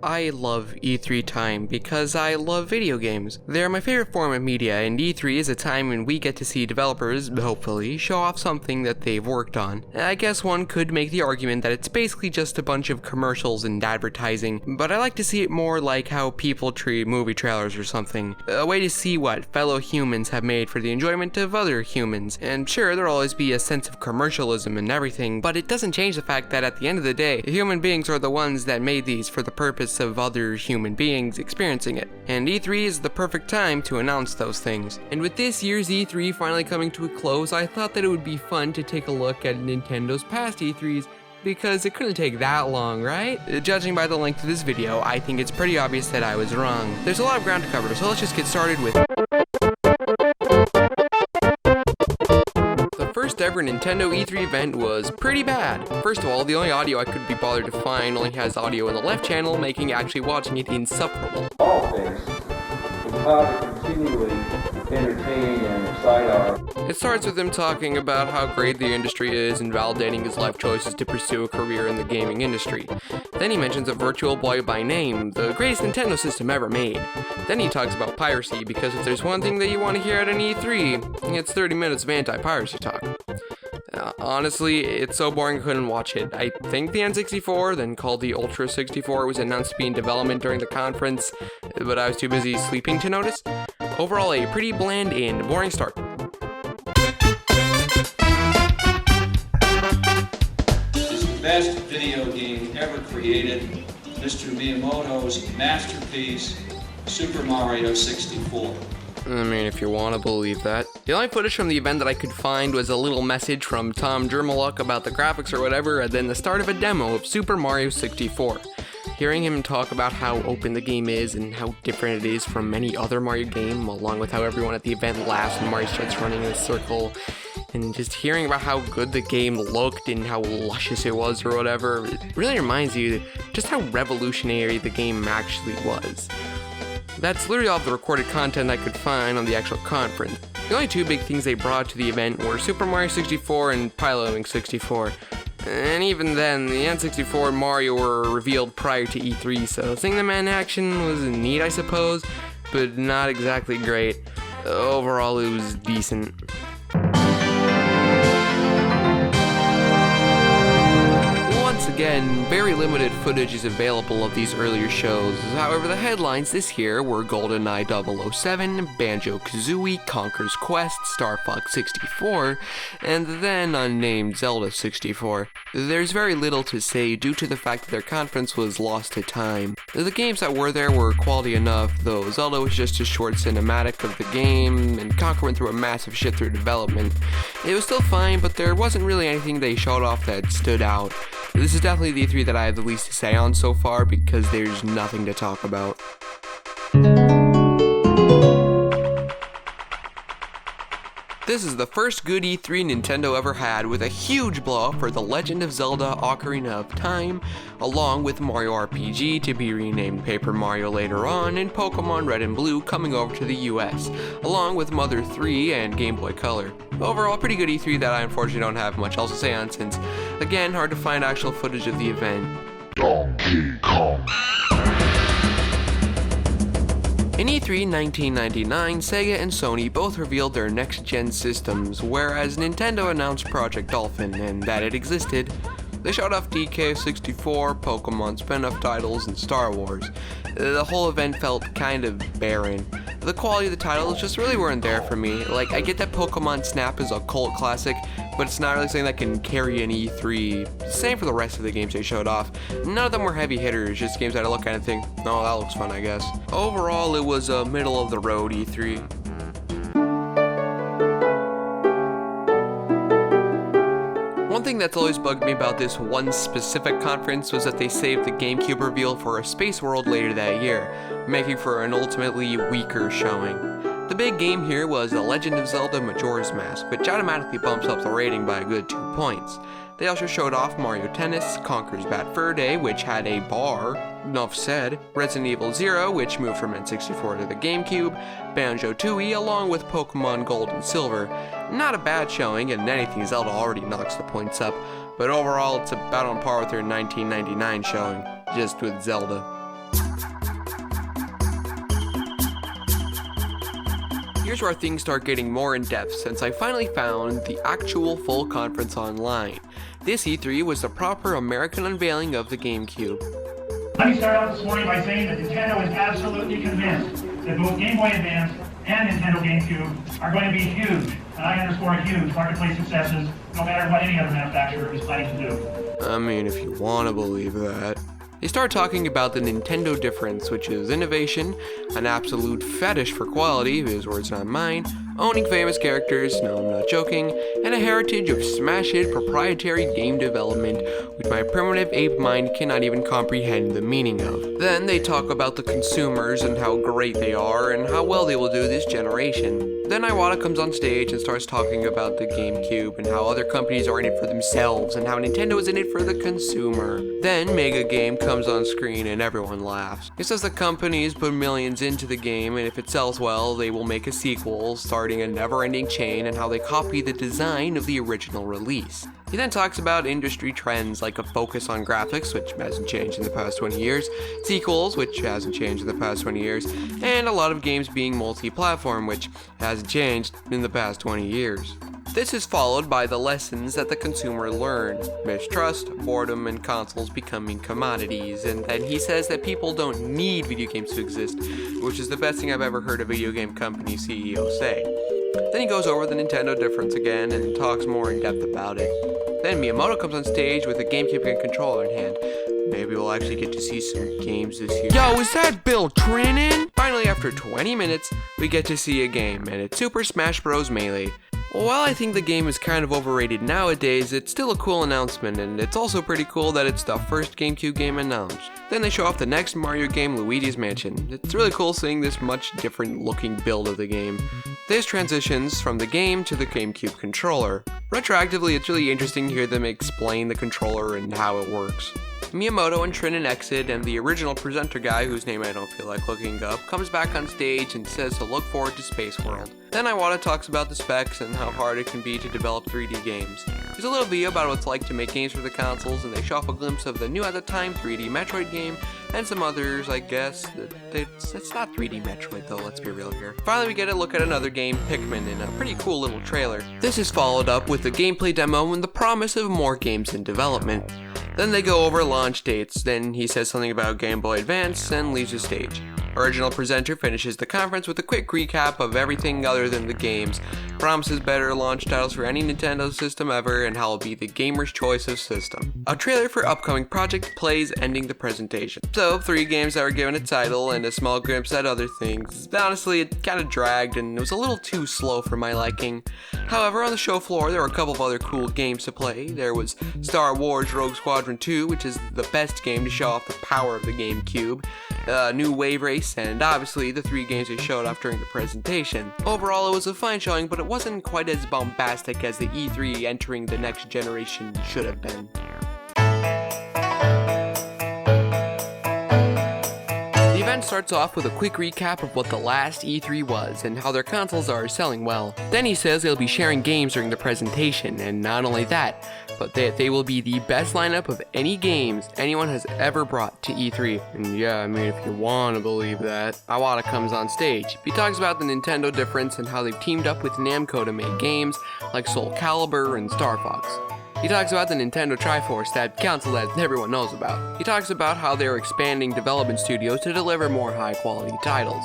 I love E3 time because I love video games. They're my favorite form of media, and E3 is a time when we get to see developers, hopefully, show off something that they've worked on. I guess one could make the argument that it's basically just a bunch of commercials and advertising, but I like to see it more like how people treat movie trailers or something. A way to see what fellow humans have made for the enjoyment of other humans. And sure, there'll always be a sense of commercialism and everything, but it doesn't change the fact that at the end of the day, human beings are the ones that made these for the purpose of other human beings experiencing it. And E3 is the perfect time to announce those things. And with this year's E3 finally coming to a close, I thought that it would be fun to take a look at Nintendo's past E3s, because it couldn't take that long, right? Judging by the length of this video, I think it's pretty obvious that I was wrong. There's a lot of ground to cover, so let's just get started with the first ever Nintendo E3 event was pretty bad. First of all, the only audio I could be bothered to find only has audio in the left channel, making actually watching it insufferable. All things is how to continually entertain and excite our... It starts with him talking about how great the industry is and validating his life choices to pursue a career in the gaming industry. Then he mentions a Virtual Boy by name, the greatest Nintendo system ever made. Then he talks about piracy, because if there's one thing that you want to hear at an E3, it's 30 minutes of anti-piracy talk. Honestly, it's so boring I couldn't watch it. I think the N64, then called the Ultra 64, was announced to be in development during the conference, but I was too busy sleeping to notice. Overall, a pretty bland and boring start. This is the best video game ever created, Mr. Miyamoto's masterpiece, Super Mario 64. I mean, if you want to believe that. The only footage from the event that I could find was a little message from Tom Jermaluk about the graphics or whatever, and then the start of a demo of Super Mario 64. Hearing him talk about how open the game is and how different it is from any other Mario game, along with how everyone at the event laughs when Mario starts running in a circle, and just hearing about how good the game looked and how luscious it was or whatever, it really reminds you just how revolutionary the game actually was. That's literally all of the recorded content I could find on the actual conference. The only two big things they brought to the event were Super Mario 64 and Piloting 64. And even then, the N64 and Mario were revealed prior to E3, so seeing them in action was neat, I suppose, but not exactly great. Overall, it was decent. Once again, very limited footage is available of these earlier shows. However, the headlines this year were GoldenEye 007, Banjo-Kazooie, Conker's Quest, Star Fox 64, and the then unnamed Zelda 64. There's very little to say due to the fact that their conference was lost to time. The games that were there were quality enough, though Zelda was just a short cinematic of the game, and Conker went through a massive shit through development. It was still fine, but there wasn't really anything they showed off that stood out. This is definitely the E3 that I have the least to say on so far because there's nothing to talk about. This is the first good E3 Nintendo ever had, with a huge blow-up for The Legend of Zelda Ocarina of Time, along with Mario RPG to be renamed Paper Mario later on, and Pokemon Red and Blue coming over to the US, along with Mother 3 and Game Boy Color. Overall, pretty good E3 that I unfortunately don't have much else to say on since, again, hard to find actual footage of the event. Donkey Kong. In E3 1999, Sega and Sony both revealed their next-gen systems, whereas Nintendo announced Project Dolphin and that it existed. They showed off DK64, Pokemon spin-off titles, and Star Wars. The whole event felt kind of barren. The quality of the titles just really weren't there for me. Like, I get that Pokemon Snap is a cult classic, but it's not really something that can carry an E3. Same for the rest of the games they showed off. None of them were heavy hitters, just games that I look at and think, oh, that looks fun, I guess. Overall, it was a middle-of-the-road E3. One thing that's always bugged me about this one specific conference was that they saved the GameCube reveal for a Space World later that year, making for an ultimately weaker showing. The big game here was The Legend of Zelda Majora's Mask, which automatically bumps up the rating by a good 2 points. They also showed off Mario Tennis, Conker's Bad Fur Day, which had a bar, enough said, Resident Evil 0, which moved from N64 to the GameCube, Banjo-Tooie, along with Pokemon Gold and Silver. Not a bad showing, and anything Zelda already knocks the points up, but overall it's about on par with their 1999 showing, just with Zelda. Here's where things start getting more in-depth since I finally found the actual full conference online. This E3 was the proper American unveiling of the GameCube. Let me start out this morning by saying that Nintendo is absolutely convinced that both Game Boy Advance and Nintendo GameCube are going to be huge, and I underscore huge, marketplace successes, no matter what any other manufacturer is planning to do. I mean, if you want to believe that. They start talking about the Nintendo difference, which is innovation, an absolute fetish for quality, his words not mine, owning famous characters, no I'm not joking, and a heritage of smash hit proprietary game development, which my primitive ape mind cannot even comprehend the meaning of. Then they talk about the consumers and how great they are and how well they will do this generation. Then Iwata comes on stage and starts talking about the GameCube and how other companies are in it for themselves and how Nintendo is in it for the consumer. Then Mega Game comes on screen and everyone laughs. He says the companies put millions into the game and if it sells well, they will make a sequel, starting a never-ending chain, and how they copy the design of the original release. He then talks about industry trends like a focus on graphics, which hasn't changed in the past 20 years, sequels, which hasn't changed in the past 20 years, and a lot of games being multi-platform, which hasn't changed in the past 20 years. This is followed by the lessons that the consumer learned: mistrust, boredom, and consoles becoming commodities, and then he says that people don't need video games to exist, which is the best thing I've ever heard a video game company CEO say. Then he goes over the Nintendo difference again and talks more in depth about it. Then Miyamoto comes on stage with a GameCube and controller in hand. Maybe we'll actually get to see some games this year. Yo, is that Bill Trinan? Finally, after 20 minutes, we get to see a game, and it's Super Smash Bros. Melee. While I think the game is kind of overrated nowadays, it's still a cool announcement, and it's also pretty cool that it's the first GameCube game announced. Then they show off the next Mario game, Luigi's Mansion. It's really cool seeing this much different looking build of the game. This transitions from the game to the GameCube controller. Retroactively, it's really interesting to hear them explain the controller and how it works. Miyamoto and Trinan exit, and the original presenter guy, whose name I don't feel like looking up, comes back on stage and says to look forward to Space World. Then Iwata talks about the specs and how hard it can be to develop 3D games. There's a little video about what it's like to make games for the consoles, and they show off a glimpse of the new at the time 3D Metroid game, and some others, I guess. It's not 3D Metroid though, let's be real here. Finally, we get a look at another game, Pikmin, in a pretty cool little trailer. This is followed up with a gameplay demo and the promise of more games in development. Then they go over launch dates, then he says something about Game Boy Advance and leaves the stage. Original presenter finishes the conference with a quick recap of everything other than the games, promises better launch titles for any Nintendo system ever, and how it'll be the gamer's choice of system. A trailer for upcoming project plays, ending the presentation. So, 3 games that were given a title and a small glimpse at other things. Honestly, it kinda dragged and it was a little too slow for my liking. However, on the show floor, there were a couple of other cool games to play. There was Star Wars Rogue Squadron 2, which is the best game to show off the power of the GameCube, New Wave Race, and obviously the 3 games they showed off during the presentation. Overall, it was a fine showing, but it wasn't quite as bombastic as the E3 entering the next generation should have been. The event starts off with a quick recap of what the last E3 was and how their consoles are selling well. Then he says they'll be sharing games during the presentation, and not only that, but that they will be the best lineup of any games anyone has ever brought to E3. And yeah, I mean, if you want to believe that. Iwata comes on stage. He talks about the Nintendo difference and how they've teamed up with Namco to make games like Soul Calibur and Star Fox. He talks about the Nintendo Triforce, that console that everyone knows about. He talks about how they're expanding development studios to deliver more high-quality titles.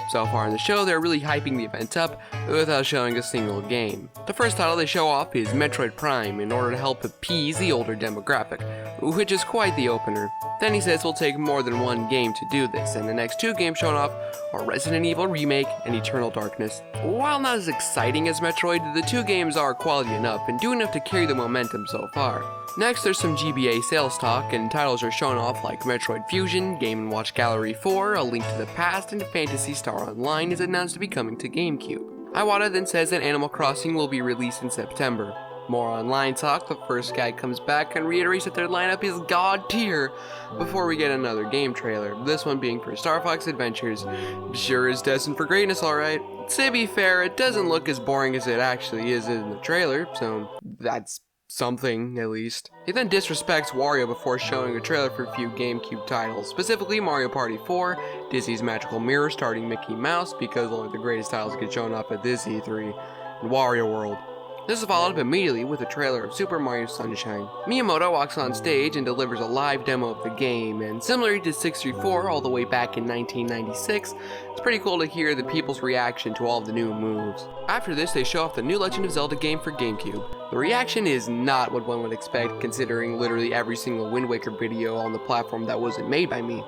So far in the show, they're really hyping the event up without showing a single game. The first title they show off is Metroid Prime in order to help appease the older demographic, which is quite the opener. Then he says it'll take more than one game to do this, and the next 2 games shown off are Resident Evil Remake and Eternal Darkness. While not as exciting as Metroid, the 2 games are quality enough and do enough to carry the momentum so far. Next, there's some GBA sales talk, and titles are shown off like Metroid Fusion, Game & Watch Gallery 4, A Link to the Past, and Phantasy Star Online is announced to be coming to GameCube. Iwata then says that Animal Crossing will be released in September. More online talk, the first guy comes back and reiterates that their lineup is god tier before we get another game trailer, this one being for Star Fox Adventures. Sure is destined for greatness, alright. To be fair, it doesn't look as boring as it actually is in the trailer, so that's something, at least. He then disrespects Wario before showing a trailer for a few GameCube titles, specifically Mario Party 4, Disney's Magical Mirror starring Mickey Mouse, because only the greatest titles get shown up at this E3, and Wario World. This is followed up immediately with a trailer of Super Mario Sunshine. Miyamoto walks on stage and delivers a live demo of the game, and similar to 634 all the way back in 1996, it's pretty cool to hear the people's reaction to all of the new moves. After this, they show off the new Legend of Zelda game for GameCube. The reaction is not what one would expect, considering literally every single Wind Waker video on the platform that wasn't made by me.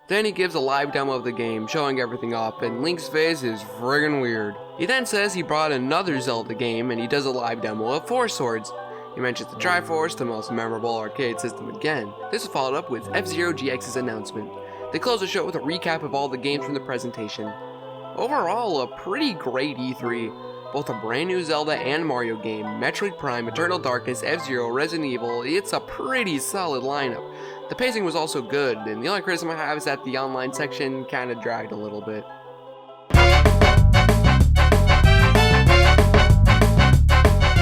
Then he gives a live demo of the game, showing everything off, and Link's face is friggin' weird. He then says he brought another Zelda game, and he does a live demo of Four Swords. He mentions the Triforce, the most memorable arcade system again. This is followed up with F-Zero GX's announcement. They close the show with a recap of all the games from the presentation. Overall, a pretty great E3. Both a brand new Zelda and Mario game, Metroid Prime, Eternal Darkness, F-Zero, Resident Evil, it's a pretty solid lineup. The pacing was also good, and the only criticism I have is that the online section kinda dragged a little bit.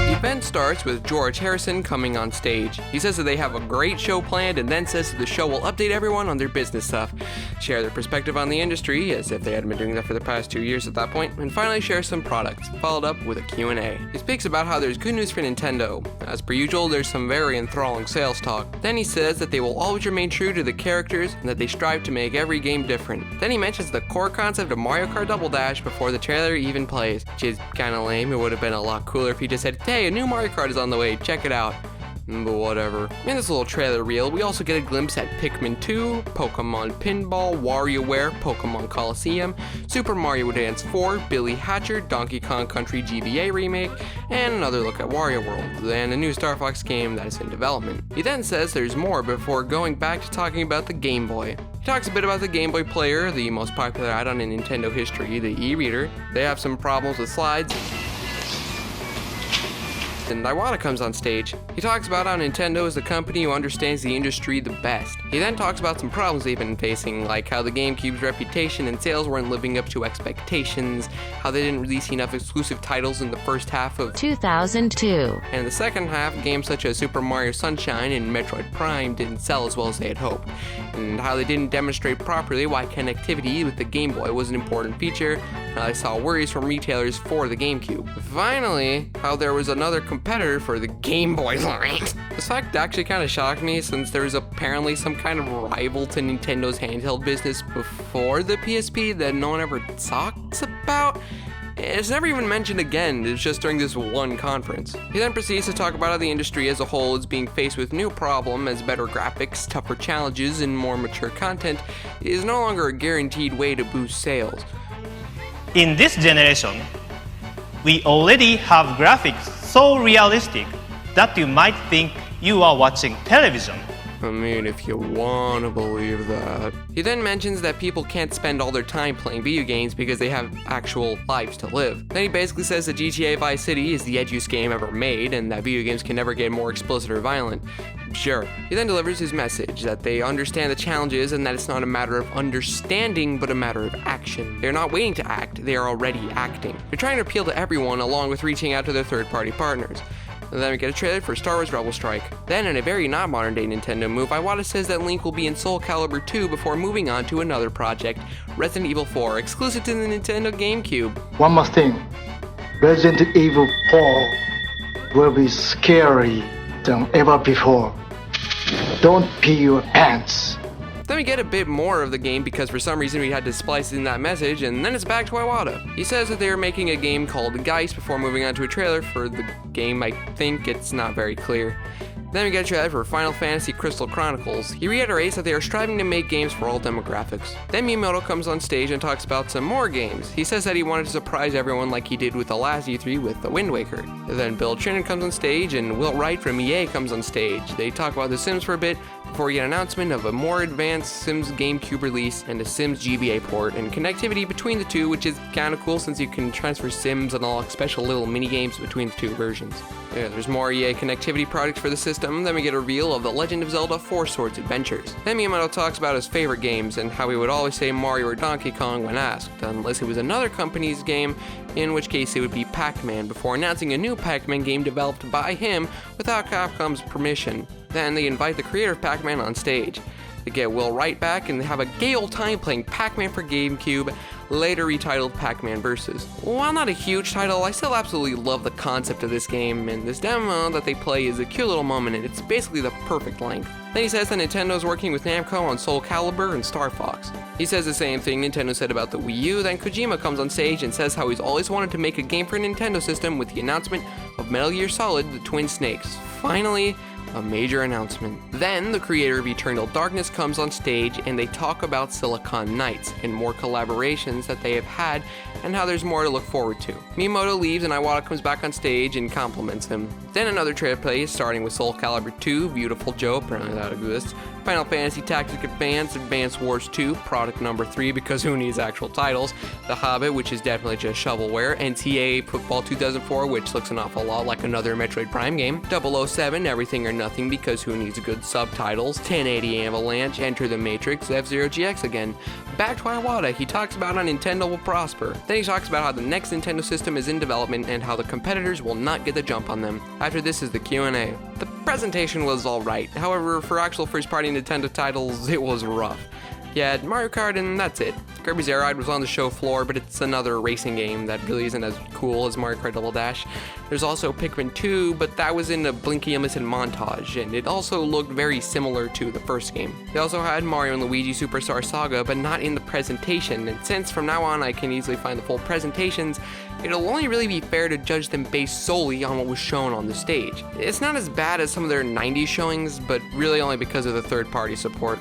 The event starts with George Harrison coming on stage. He says that they have a great show planned and then says that the show will update everyone on their business stuff, share their perspective on the industry, as if they hadn't been doing that for the past 2 years at that point, and finally share some products, followed up with a Q&A. He speaks about how there's good news for Nintendo. As per usual, there's some very enthralling sales talk. Then he says that they will always remain true to the characters and that they strive to make every game different. Then he mentions the core concept of Mario Kart Double Dash before the trailer even plays, which is kinda lame. It would have been a lot cooler if he just said, "Hey, a new Mario Kart is on the way, check it out." But whatever. In this little trailer reel, we also get a glimpse at Pikmin 2, Pokemon Pinball, WarioWare, Pokemon Coliseum, Super Mario Dance 4, Billy Hatcher, Donkey Kong Country GBA remake, and another look at Wario World, and a new Star Fox game that is in development. He then says there's more before going back to talking about the Game Boy. He talks a bit about the Game Boy Player, the most popular add-on in Nintendo history, the e-reader. They have some problems with slides. And Iwata comes on stage. He talks about how Nintendo is the company who understands the industry the best. He then talks about some problems they've been facing, like how the GameCube's reputation and sales weren't living up to expectations, how they didn't release enough exclusive titles in the first half of 2002. And in the second half, games such as Super Mario Sunshine and Metroid Prime didn't sell as well as they had hoped, and how they didn't demonstrate properly why connectivity with the Game Boy was an important feature, and I saw worries from retailers for the GameCube. Finally, how there was another competitor for the Game Boy line. This fact actually kind of shocked me, since there was apparently some kind of rival to Nintendo's handheld business before the PSP that no one ever talks about. It's never even mentioned again, it's just during this one conference. He then proceeds to talk about how the industry as a whole is being faced with new problem, as better graphics, tougher challenges, and more mature content is no longer a guaranteed way to boost sales. In this generation, we already have graphics so realistic that you might think you are watching television. I mean, if you wanna believe that. He then mentions that people can't spend all their time playing video games because they have actual lives to live. Then he basically says that GTA Vice City is the edgiest game ever made, and that video games can never get more explicit or violent. Sure. He then delivers his message that they understand the challenges and that it's not a matter of understanding, but a matter of action. They're not waiting to act, they are already acting. They're trying to appeal to everyone along with reaching out to their third-party partners. And then we get a trailer for Star Wars Rebel Strike. Then, in a very not modern day Nintendo move, Iwata says that Link will be in Soul Calibur 2 before moving on to another project, Resident Evil 4, exclusive to the Nintendo GameCube. One more thing, Resident Evil 4 will be scary than ever before. Don't pee your pants. Then we get a bit more of the game because for some reason we had to splice in that message, and then it's back to Iwata. He says that they are making a game called Geist before moving on to a trailer for the game. I think it's not very clear. Then we get a trailer for Final Fantasy Crystal Chronicles. He reiterates that they are striving to make games for all demographics. Then Miyamoto comes on stage and talks about some more games. He says that he wanted to surprise everyone like he did with the last E3 with the Wind Waker. Then Bill Trinen comes on stage and Will Wright from EA comes on stage. They talk about The Sims for a bit, before we get an announcement of a more advanced Sims GameCube release and a Sims GBA port, and connectivity between the two, which is kinda cool since you can transfer Sims and unlock special little mini games between the two versions. Yeah, there's more EA connectivity products for the system. Then we get a reveal of The Legend of Zelda 4 Swords Adventures. Then Miyamoto talks about his favorite games and how he would always say Mario or Donkey Kong when asked, unless it was another company's game, in which case it would be Pac-Man, before announcing a new Pac-Man game developed by him without Capcom's permission. Then they invite the creator of Pac-Man on stage. They get Will Wright back and they have a gay old time playing Pac-Man for GameCube, later retitled Pac-Man Vs. While not a huge title, I still absolutely love the concept of this game, and this demo that they play is a cute little moment, and it's basically the perfect length. Then he says that Nintendo's working with Namco on Soul Calibur and Star Fox. He says the same thing Nintendo said about the Wii U. Then Kojima comes on stage and says how he's always wanted to make a game for a Nintendo system with the announcement of Metal Gear Solid: The Twin Snakes. Finally, a major announcement. Then the creator of Eternal Darkness comes on stage and they talk about Silicon Knights and more collaborations that they have had and how there's more to look forward to. Miyamoto leaves and Iwata comes back on stage and compliments him. Then another trailer plays, starting with Soul Calibur 2, Beautiful Joe, apparently that exists, Final Fantasy Tactics Advance Wars 2, product number 3 because who needs actual titles, The Hobbit, which is definitely just shovelware, NCAA Football 2004, which looks an awful lot like another Metroid Prime game, 007, Everything or Nothing because who needs good subtitles, 1080 Avalanche, Enter the Matrix, F-Zero GX again. Back to Iwata, he talks about how Nintendo will prosper. Then he talks about how the next Nintendo system is in development and how the competitors will not get the jump on them. After this is the Q&A. The presentation was alright, however for actual first-party Nintendo titles, it was rough. You had Mario Kart and that's it. Kirby's Air Ride was on the show floor, but it's another racing game that really isn't as cool as Mario Kart Double Dash. There's also Pikmin 2, but that was in a Blinky Unlimited montage, and it also looked very similar to the first game. They also had Mario and Luigi Superstar Saga, but not in the presentation, and since from now on I can easily find the full presentations, it'll only really be fair to judge them based solely on what was shown on the stage. It's not as bad as some of their 90s showings, but really only because of the third-party support.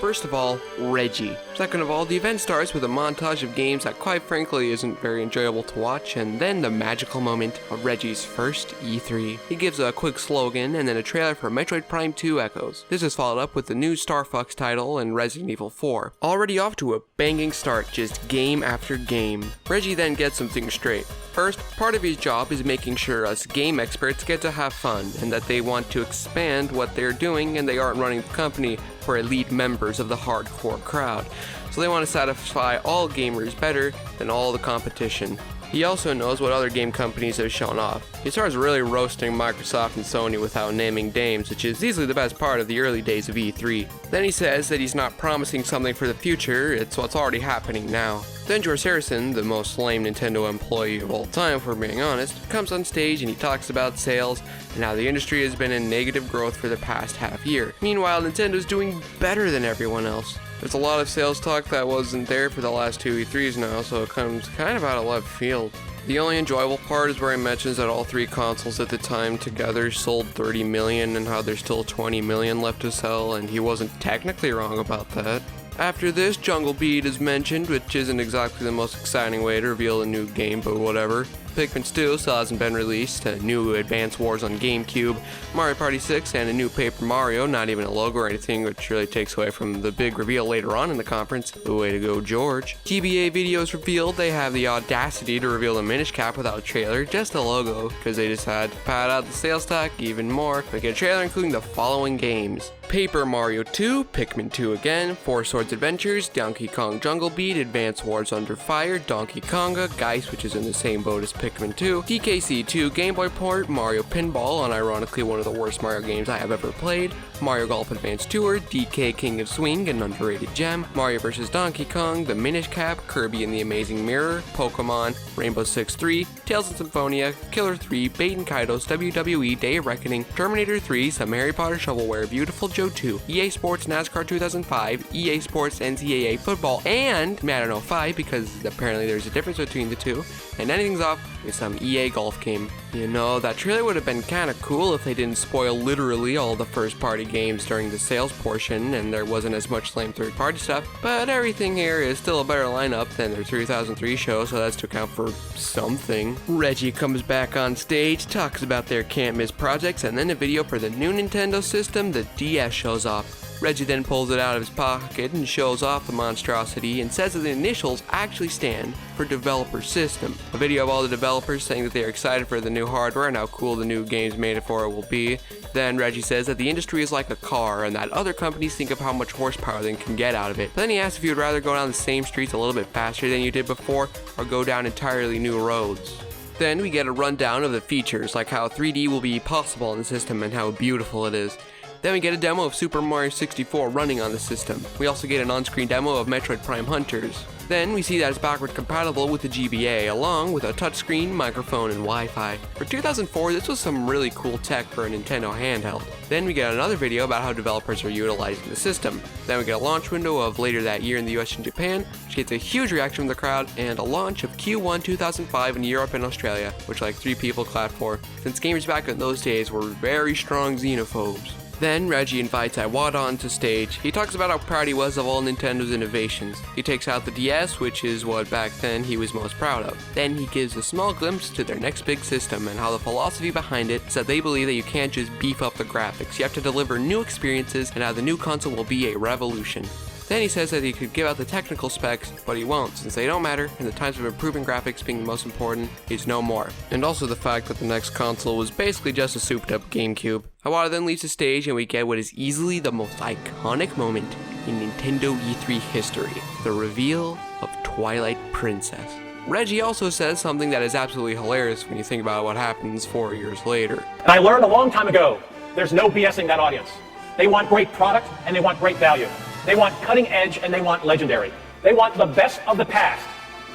First of all, Reggie. Second of all, the event starts with a montage of games that quite frankly isn't very enjoyable to watch, and then the magical moment of Reggie's first E3. He gives a quick slogan and then a trailer for Metroid Prime 2 echoes. This is followed up with the new Star Fox title and Resident Evil 4. Already off to a banging start, just game after game. Reggie then gets some things straight. First, part of his job is making sure us game experts get to have fun, and that they want to expand what they're doing and they aren't running the company for elite members of the hardcore crowd. So they want to satisfy all gamers better than all the competition. He also knows what other game companies have shown off. He starts really roasting Microsoft and Sony without naming names, which is easily the best part of the early days of E3. Then he says that he's not promising something for the future, it's what's already happening now. Then George Harrison, the most lame Nintendo employee of all time for being honest, comes on stage and he talks about sales and how the industry has been in negative growth for the past half year. Meanwhile, Nintendo's doing better than everyone else. There's a lot of sales talk that wasn't there for the last two E3s now, so it comes kind of out of left field. The only enjoyable part is where he mentions that all three consoles at the time together sold 30 million and how there's still 20 million left to sell, and he wasn't technically wrong about that. After this, Jungle Beat is mentioned, which isn't exactly the most exciting way to reveal a new game, but whatever. Pikmin 2 still hasn't been released, a new Advance Wars on GameCube, Mario Party 6, and a new Paper Mario, not even a logo or anything, which really takes away from the big reveal later on in the conference. Way to go, George. GBA videos revealed, they have the audacity to reveal the Minish Cap without a trailer, just a logo, because they just had to pad out the sales talk even more. They get a trailer including the following games: Paper Mario 2, Pikmin 2 again, 4 Swords Adventures, Donkey Kong Jungle Beat, Advance Wars Under Fire, Donkey Konga, Geist, which is in the same boat as Pikmin 2, DKC 2 Game Boy port, Mario Pinball, unironically one of the worst Mario games I have ever played, Mario Golf Advance Tour, DK King of Swing, an underrated gem, Mario vs. Donkey Kong, The Minish Cap, Kirby and the Amazing Mirror, Pokemon, Rainbow Six 3, Tales of Symphonia, Killer 3, Baten Kaitos, WWE, Day of Reckoning, Terminator 3, some Harry Potter shovelware, Beautiful Joe 2, EA Sports NASCAR 2005, EA Sports NCAA Football, and Madden 05 because apparently there's a difference between the two, and anything's off with some EA golf game. You know, that trailer would have been kinda cool if they didn't spoil literally all the first-party games during the sales portion and there wasn't as much lame third-party stuff, but everything here is still a better lineup than their 2003 show, so that's to account for something. Reggie comes back on stage, talks about their can't-miss projects, and then a video for the new Nintendo system, the DS, shows off. Reggie then pulls it out of his pocket and shows off the monstrosity and says that the initials actually stand for Developer System. A video of all the developers saying that they are excited for the new hardware and how cool the new games made for it will be. Then Reggie says that the industry is like a car and that other companies think of how much horsepower they can get out of it. Then he asks if you'd rather go down the same streets a little bit faster than you did before or go down entirely new roads. Then we get a rundown of the features, like how 3D will be possible on the system and how beautiful it is. Then we get a demo of Super Mario 64 running on the system. We also get an on-screen demo of Metroid Prime Hunters. Then we see that it's backward compatible with the GBA, along with a touchscreen, microphone, and Wi-Fi. For 2004, this was some really cool tech for a Nintendo handheld. Then we get another video about how developers are utilizing the system. Then we get a launch window of later that year in the US and Japan, which gets a huge reaction from the crowd, and a launch of Q1 2005 in Europe and Australia, which like 3 people clapped for, since gamers back in those days were very strong xenophobes. Then Reggie invites Iwata onto stage. He talks about how proud he was of all Nintendo's innovations. He takes out the DS, which is what back then he was most proud of. Then he gives a small glimpse to their next big system and how the philosophy behind it is that they believe that you can't just beef up the graphics, you have to deliver new experiences and how the new console will be a revolution. Then he says that he could give out the technical specs, but he won't, since they don't matter, and the times of improving graphics being the most important is no more. And also the fact that the next console was basically just a souped up GameCube. Iwata then leaves the stage and we get what is easily the most iconic moment in Nintendo E3 history, the reveal of Twilight Princess. Reggie also says something that is absolutely hilarious when you think about what happens 4 years later. And I learned a long time ago, there's no BSing that audience. They want great product and they want great value. They want cutting edge and they want legendary. They want the best of the past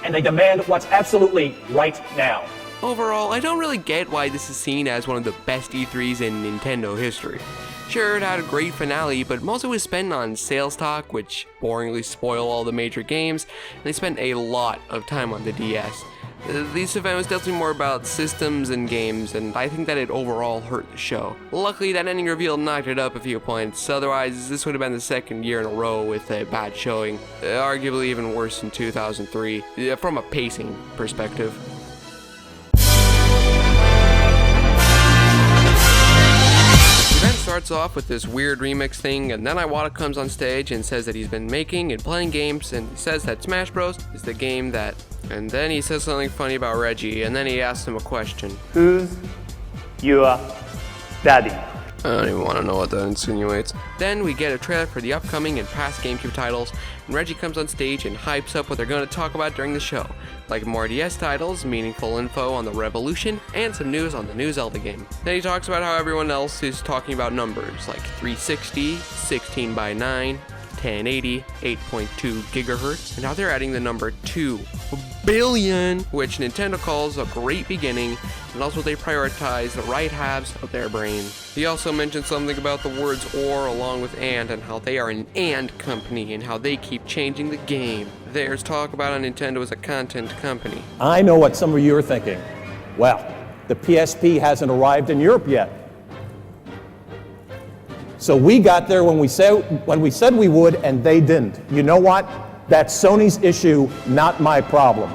and they demand what's absolutely right now. Overall, I don't really get why this is seen as one of the best E3s in Nintendo history. Sure, it had a great finale, but most of it was spent on sales talk, which boringly spoil all the major games, and they spent a lot of time on the DS. This event was definitely more about systems and games, and I think that it overall hurt the show. Luckily, that ending reveal knocked it up a few points, otherwise this would have been the second year in a row with a bad showing, arguably even worse in 2003, from a pacing perspective. The event starts off with this weird remix thing, and then Iwata comes on stage and says that he's been making and playing games, and he says that Smash Bros. Is the game that... And then he says something funny about Reggie, and then he asks him a question. Who's your daddy? I don't even want to know what that insinuates. Then we get a trailer for the upcoming and past GameCube titles, and Reggie comes on stage and hypes up what they're going to talk about during the show, like more DS titles, meaningful info on the Revolution, and some news on the new Zelda game. Then he talks about how everyone else is talking about numbers, like 360, 16:9, 1080, 8.2 gigahertz, and how they're adding the number 2 billion, which Nintendo calls a great beginning, and also they prioritize the right halves of their brain. He also mentioned something about the words or along with and how they are an and company and how they keep changing the game. There's talk about how Nintendo is a content company. I know what some of you are thinking. Well, the PSP hasn't arrived in Europe yet. So we got there when we said we would, and they didn't. You know what? That's Sony's issue, not my problem.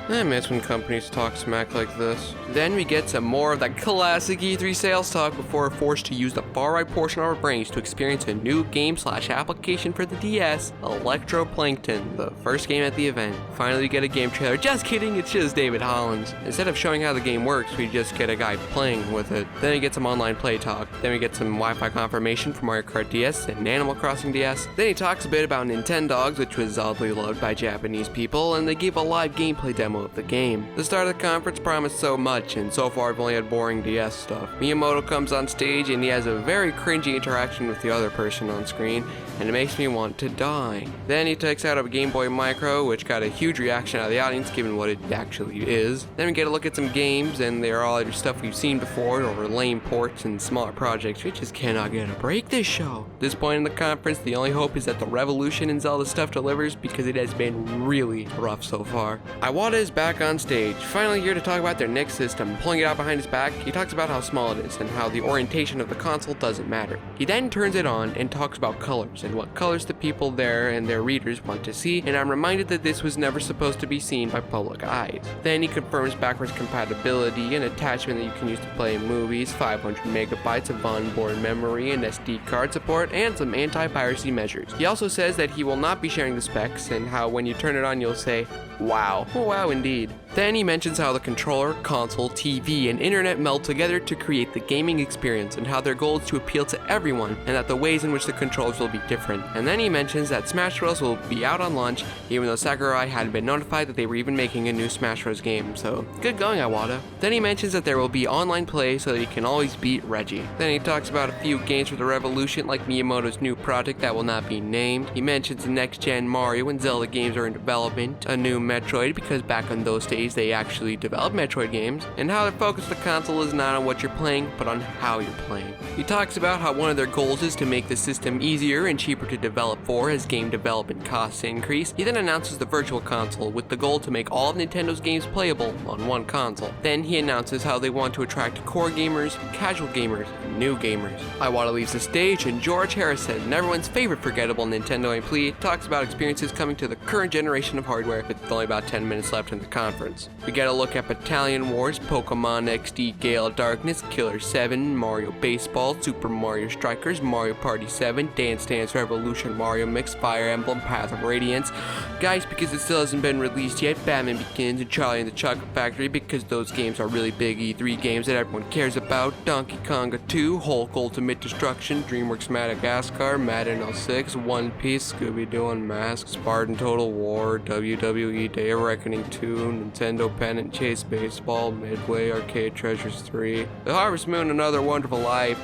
I miss when companies talk smack like this. Then we get some more of that classic E3 sales talk before we're forced to use the far right portion of our brains to experience a new game/application for the DS, Electroplankton, the first game at the event. Finally we get a game trailer. Just kidding, it's just David Hollins. Instead of showing how the game works, we just get a guy playing with it. Then we get some online play talk. Then we get some Wi-Fi confirmation for Mario Kart DS and Animal Crossing DS. Then he talks a bit about Nintendogs, which was oddly loved by Japanese people, and they give a live gameplay demo of the game. The start of the conference promised so much, and so far I've only had boring DS stuff. Miyamoto comes on stage and he has a very cringy interaction with the other person on screen, and it makes me want to die. Then he takes out a Game Boy Micro, which got a huge reaction out of the audience given what it actually is. Then we get a look at some games, and they're all either stuff we've seen before or lame ports and smaller projects. We just cannot get a break this show. At this point in the conference, the only hope is that the Revolution and Zelda stuff delivers, because it has been really rough so far. Iwata is back on stage, finally here to talk about their next system. Pulling it out behind his back, he talks about how small it is and how the orientation of the console doesn't matter. He then turns it on and talks about colors and what colors the people there and their readers want to see, and I'm reminded that this was never supposed to be seen by public eyes. Then he confirms backwards compatibility, an attachment that you can use to play movies, 500 megabytes of onboard memory, and SD card support, and some anti-piracy measures. He also says that he will not be sharing the specs and how when you turn it on you'll say, wow. Oh, wow indeed. Then he mentions how the controller, console, TV, and internet meld together to create the gaming experience and how their goal is to appeal to everyone and that the ways in which the controls will be different. And then he mentions that Smash Bros. Will be out on launch even though Sakurai hadn't been notified that they were even making a new Smash Bros. Game, so good going Iwata. Then he mentions that there will be online play so that you can always beat Reggie. Then he talks about a few games for the Revolution like Miyamoto's new project that will not be named. He mentions the next-gen Mario and Zelda games are in development, a new Metroid because back on those days they actually developed Metroid games, and how their focus of the console is not on what you're playing, but on how you're playing. He talks about how one of their goals is to make the system easier and cheaper to develop for as game development costs increase. He then announces the Virtual Console with the goal to make all of Nintendo's games playable on one console. Then he announces how they want to attract core gamers, casual gamers, and new gamers. Iwata leaves the stage and George Harrison, and everyone's favorite forgettable Nintendo employee, talks about experiences coming to the current generation of hardware with only about 10 minutes left in the conference. We get a look at Battalion Wars, Pokemon XD Gale of Darkness, Killer 7, Mario Baseball, Super Mario Strikers, Mario Party 7, Dance Dance Revolution, Mario Mix, Fire Emblem, Path of Radiance. Guys, because it still hasn't been released yet, Batman Begins and Charlie and the Chocolate Factory because those games are really big E3 games that everyone cares about. Donkey Konga 2, Hulk Ultimate Destruction, DreamWorks Madagascar, Madden 06, One Piece, Scooby-Doo Unmasked, Spartan Total War, WWE Day of Reckoning 2, Nintendo Pennant Chase Baseball, Midway Arcade Treasures 3, The Harvest Moon, Another Wonderful Life,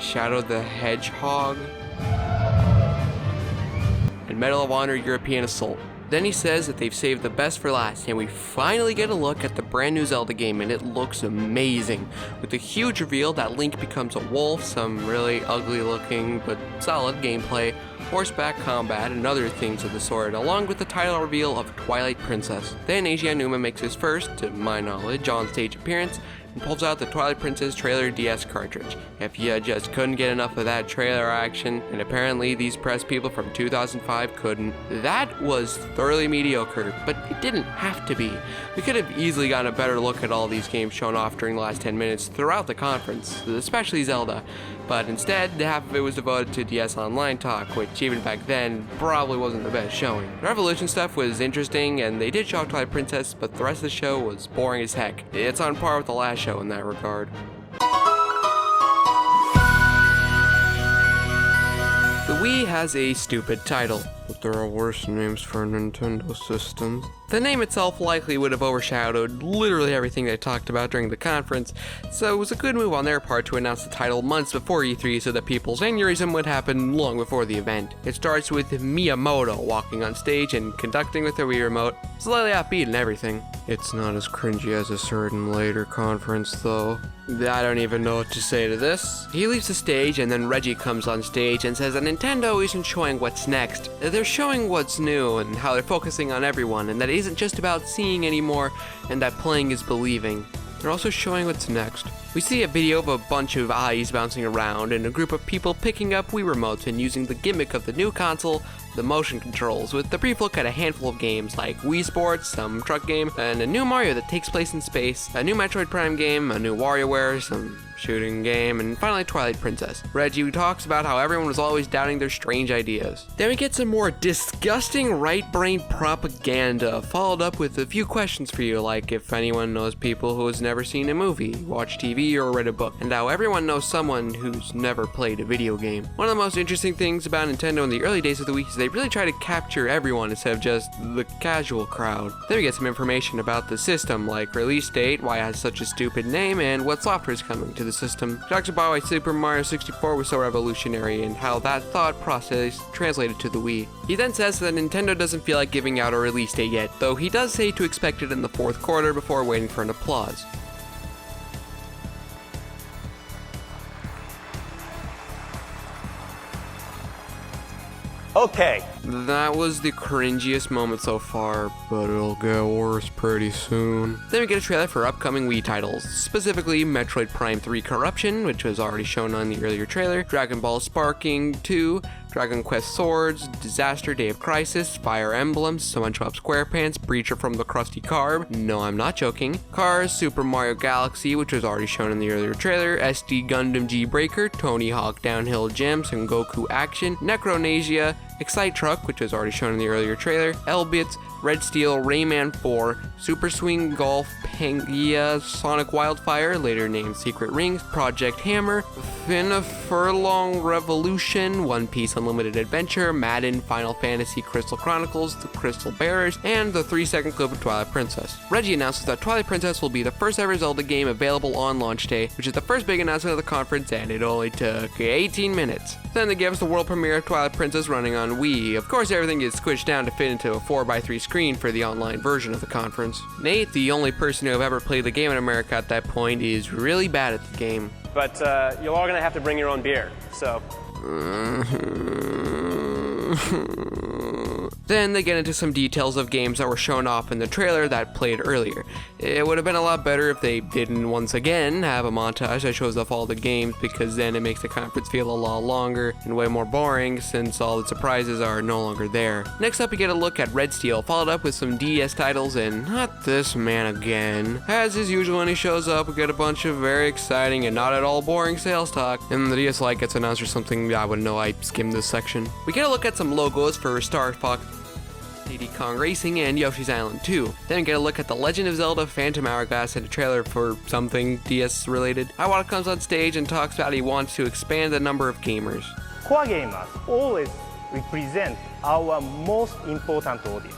Shadow the Hedgehog, and Medal of Honor European Assault. Then he says that they've saved the best for last, and we finally get a look at the brand new Zelda game, and it looks amazing. With the huge reveal that Link becomes a wolf, some really ugly looking but solid gameplay, horseback combat, and other things of the sort, along with the title reveal of Twilight Princess. Then Eiji Aonuma makes his first, to my knowledge, on-stage appearance, and pulls out the Twilight Princess trailer DS cartridge. If you just couldn't get enough of that trailer action, and apparently these press people from 2005 couldn't, that was thoroughly mediocre, but it didn't have to be. We could have easily gotten a better look at all these games shown off during the last 10 minutes throughout the conference, especially Zelda, but instead half of it was devoted to DS Online talk, which even back then probably wasn't the best showing. The Revolution stuff was interesting, and they did show off Twilight Princess, but the rest of the show was boring as heck. It's on par with the last show in that regard. The Wii has a stupid title, but there are worse names for Nintendo systems. The name itself likely would have overshadowed literally everything they talked about during the conference, so it was a good move on their part to announce the title months before E3 so that people's aneurysm would happen long before the event. It starts with Miyamoto walking on stage and conducting with the Wii remote, slightly offbeat and everything. It's not as cringy as a certain later conference though. I don't even know what to say to this. He leaves the stage and then Reggie comes on stage and says that Nintendo isn't showing what's next. They're showing what's new and how they're focusing on everyone and that it isn't just about seeing anymore and that playing is believing. They're also showing what's next. We see a video of a bunch of eyes bouncing around and a group of people picking up Wii remotes and using the gimmick of the new console, the motion controls, with a brief look at a handful of games like Wii Sports, some truck game, and a new Mario that takes place in space, a new Metroid Prime game, a new WarioWare, some shooting game, and finally Twilight Princess. Reggie talks about how everyone was always doubting their strange ideas. Then we get some more disgusting right-brain propaganda, followed up with a few questions for you, like if anyone knows people who has never seen a movie, watched TV, or read a book, and how everyone knows someone who's never played a video game. One of the most interesting things about Nintendo in the early days of the Wii is they really try to capture everyone instead of just the casual crowd. Then we get some information about the system, like release date, why it has such a stupid name, and what software is coming to the system. He talks about why Super Mario 64 was so revolutionary and how that thought process translated to the Wii. He then says that Nintendo doesn't feel like giving out a release date yet, though he does say to expect it in the fourth quarter before waiting for an applause. Okay. That was the cringiest moment so far, but it'll get worse pretty soon. Then we get a trailer for upcoming Wii titles, specifically Metroid Prime 3 Corruption, which was already shown on the earlier trailer, Dragon Ball Sparking 2, Dragon Quest Swords, Disaster Day of Crisis, Fire Emblem, SpongeBob SquarePants, Breacher from the Krusty Carb, no I'm not joking, Cars, Super Mario Galaxy, which was already shown in the earlier trailer, SD Gundam G-Breaker, Tony Hawk Downhill Jam, Son Goku Action, Necronasia, Excite Truck, which was already shown in the earlier trailer, Elbits, Red Steel, Rayman 4, Super Swing Golf, Pangaea, Sonic Wildfire, later named Secret Rings, Project Hammer, Furlong Revolution, One Piece Unlimited Adventure, Madden, Final Fantasy Crystal Chronicles, The Crystal Bearers, and the 3-second clip of Twilight Princess. Reggie announces that Twilight Princess will be the first ever Zelda game available on launch day, which is the first big announcement of the conference, and it only took 18 minutes. Then they give us the world premiere of Twilight Princess running on Wii. Of course, everything gets squished down to fit into a 4x3 screen for the online version of the conference. Nate, the only person to have ever played the game in America at that point, is really bad at the game. But you're all gonna have to bring your own beer, so. Then they get into some details of games that were shown off in the trailer that played earlier. It would have been a lot better if they didn't once again have a montage that shows off all the games, because then it makes the conference feel a lot longer and way more boring since all the surprises are no longer there. Next up we get a look at Red Steel, followed up with some DS titles and not this man again. As is usual when he shows up, we get a bunch of very exciting and not at all boring sales talk, and the DS Lite gets announced or something. I wouldn't know, I skimmed this section. We get a look at some logos for Star Fox, Diddy Kong Racing, and Yoshi's Island 2. Then we get a look at The Legend of Zelda Phantom Hourglass and a trailer for something DS related. Iwata comes on stage and talks about he wants to expand the number of gamers. Core gamers always represent our most important audience.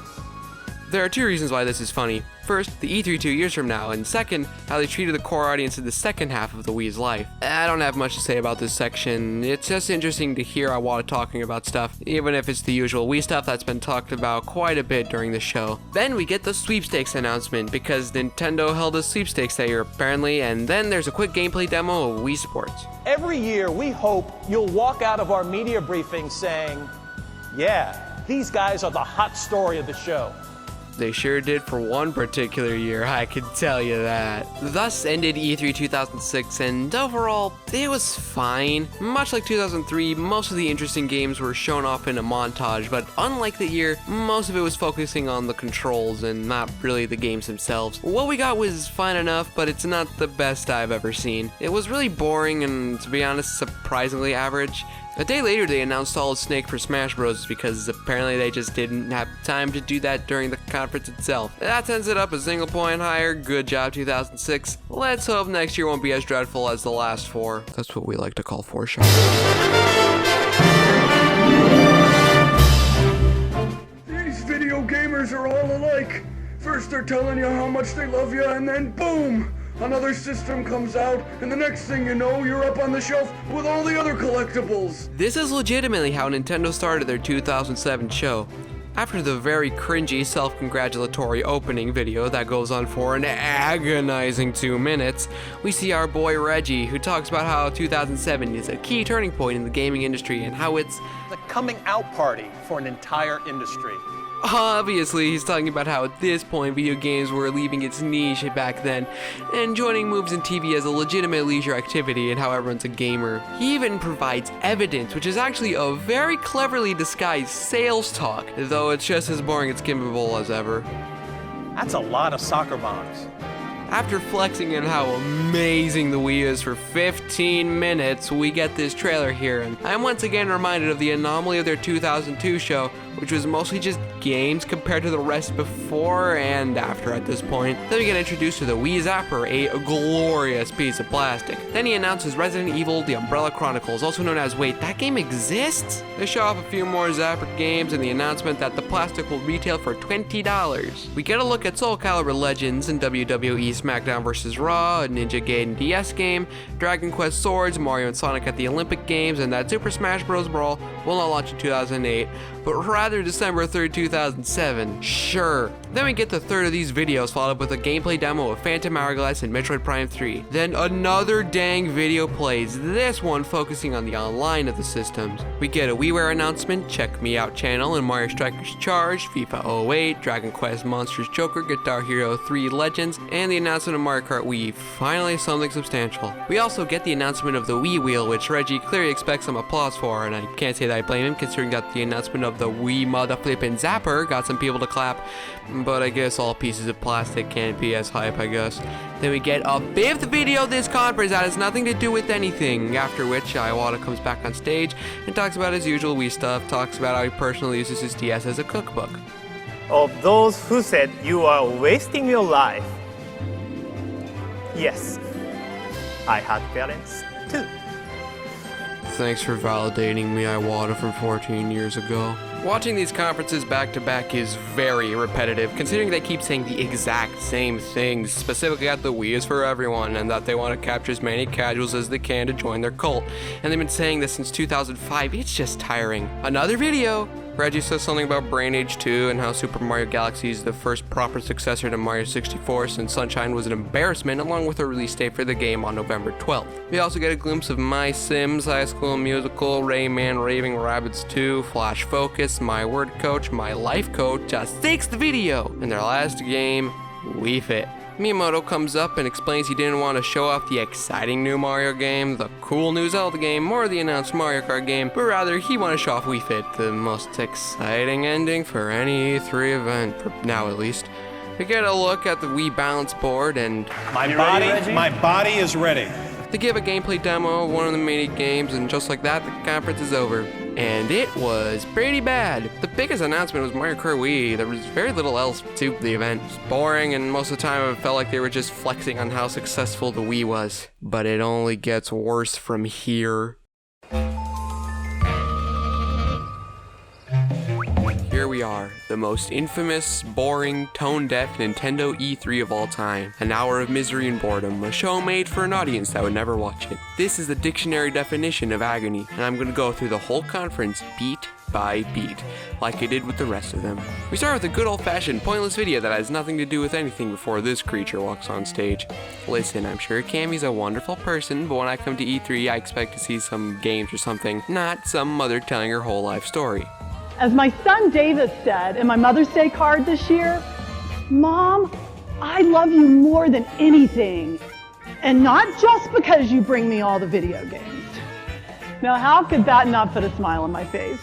There are two reasons why this is funny. First, the E3 2 years from now, and second, how they treated the core audience in the second half of the Wii's life. I don't have much to say about this section. It's just interesting to hear Iwata talking about stuff, even if it's the usual Wii stuff that's been talked about quite a bit during the show. Then we get the sweepstakes announcement, because Nintendo held a sweepstakes that year apparently, and then there's a quick gameplay demo of Wii Sports. Every year, we hope you'll walk out of our media briefing saying, yeah, these guys are the hot story of the show. They sure did for one particular year, I can tell you that. Thus ended E3 2006, and overall, it was fine. Much like 2003, most of the interesting games were shown off in a montage, but unlike that year, most of it was focusing on the controls and not really the games themselves. What we got was fine enough, but it's not the best I've ever seen. It was really boring and, to be honest, surprisingly average. A day later, they announced Solid Snake for Smash Bros. Because apparently they just didn't have time to do that during the conference itself. That sends it up a single point higher. Good job, 2006. Let's hope next year won't be as dreadful as the last four. That's what we like to call foreshadowing. These video gamers are all alike. First they're telling you how much they love you, and then boom! Another system comes out, and the next thing you know, you're up on the shelf with all the other collectibles. This is legitimately how Nintendo started their 2007 show. After the very cringy self-congratulatory opening video that goes on for an agonizing 2 minutes, we see our boy Reggie, who talks about how 2007 is a key turning point in the gaming industry and how it's The coming out party for an entire industry. Obviously, he's talking about how at this point video games were leaving its niche back then and joining movies and TV as a legitimate leisure activity and how everyone's a gamer. He even provides evidence, which is actually a very cleverly disguised sales talk, though it's just as boring and skippable as ever. That's a lot of soccer bombs. After flexing on how amazing the Wii is for 15 minutes, we get this trailer here, and I'm once again reminded of the anomaly of their 2002 show, which was mostly just games compared to the rest before and after at this point. Then we get introduced to the Wii Zapper, a glorious piece of plastic. Then he announces Resident Evil The Umbrella Chronicles, also known as, wait, that game exists? They show off a few more Zapper games and the announcement that the plastic will retail for $20. We get a look at Soul Calibur Legends and WWE SmackDown vs. Raw, a Ninja Gaiden DS game, Dragon Quest Swords, Mario and Sonic at the Olympic Games, and that Super Smash Bros. Brawl will not launch in 2008, but rather December 3rd, 2007. Sure. Then we get the third of these videos followed up with a gameplay demo of Phantom Hourglass and Metroid Prime 3. Then another dang video plays, this one focusing on the online of the systems. We get a WiiWare announcement, Check Me Out channel, and Mario Strikers Charge, FIFA 08, Dragon Quest Monsters Joker, Guitar Hero 3 Legends, and the announcement of Mario Kart Wii. Finally something substantial. We also get the announcement of the Wii Wheel, which Reggie clearly expects some applause for, and I can't say that I blame him considering that the announcement of the Wii Mother Flippin' Zapper got some people to clap, but I guess all pieces of plastic can't be as hype, I guess. Then we get a fifth video this conference that has nothing to do with anything, after which Iwata comes back on stage and talks about his usual Wii stuff, talks about how he personally uses his DS as a cookbook. Of those who said you are wasting your life, yes, I had parents too. Thanks for validating me, Iwata, from 14 years ago. Watching these conferences back to back is very repetitive, considering they keep saying the exact same things, specifically that the Wii is for everyone, and that they want to capture as many casuals as they can to join their cult. And they've been saying this since 2005, it's just tiring. Another video! Reggie says something about Brain Age 2 and how Super Mario Galaxy is the first proper successor to Mario 64 since Sunshine was an embarrassment, along with a release date for the game on November 12th. We also get a glimpse of My Sims, High School Musical, Rayman, Raving Rabbids 2, Flash Focus, My Word Coach, My Life Coach, a sixth video, and their last game, Wii Fit. Miyamoto comes up and explains he didn't want to show off the exciting new Mario game, the cool new Zelda game, or the announced Mario Kart game, but rather he wanted to show off Wii Fit, the most exciting ending for any E3 event, for now at least. We get a look at the Wii balance board and My body is ready. They give a gameplay demo of one of the mini games, and just like that, the conference is over. And it was pretty bad. The biggest announcement was Mario Kart Wii. There was very little else to the event. It was boring, and most of the time it felt like they were just flexing on how successful the Wii was. But it only gets worse from here. Here we are, the most infamous, boring, tone-deaf Nintendo E3 of all time. An hour of misery and boredom, a show made for an audience that would never watch it. This is the dictionary definition of agony, and I'm gonna go through the whole conference beat by beat, like I did with the rest of them. We start with a good old-fashioned, pointless video that has nothing to do with anything before this creature walks on stage. Listen, I'm sure Cammy's a wonderful person, but when I come to E3, I expect to see some games or something, not some mother telling her whole life story. As my son Davis said in my Mother's Day card this year, Mom, I love you more than anything. And not just because you bring me all the video games. Now, how could that not put a smile on my face?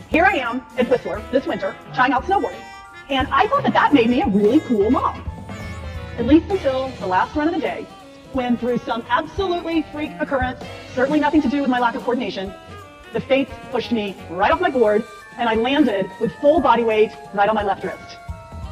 Here I am at Whistler this winter, trying out snowboarding. And I thought that made me a really cool mom. At least until the last run of the day, when through some absolutely freak occurrence, certainly nothing to do with my lack of coordination, the fates pushed me right off my board, and I landed with full body weight right on my left wrist.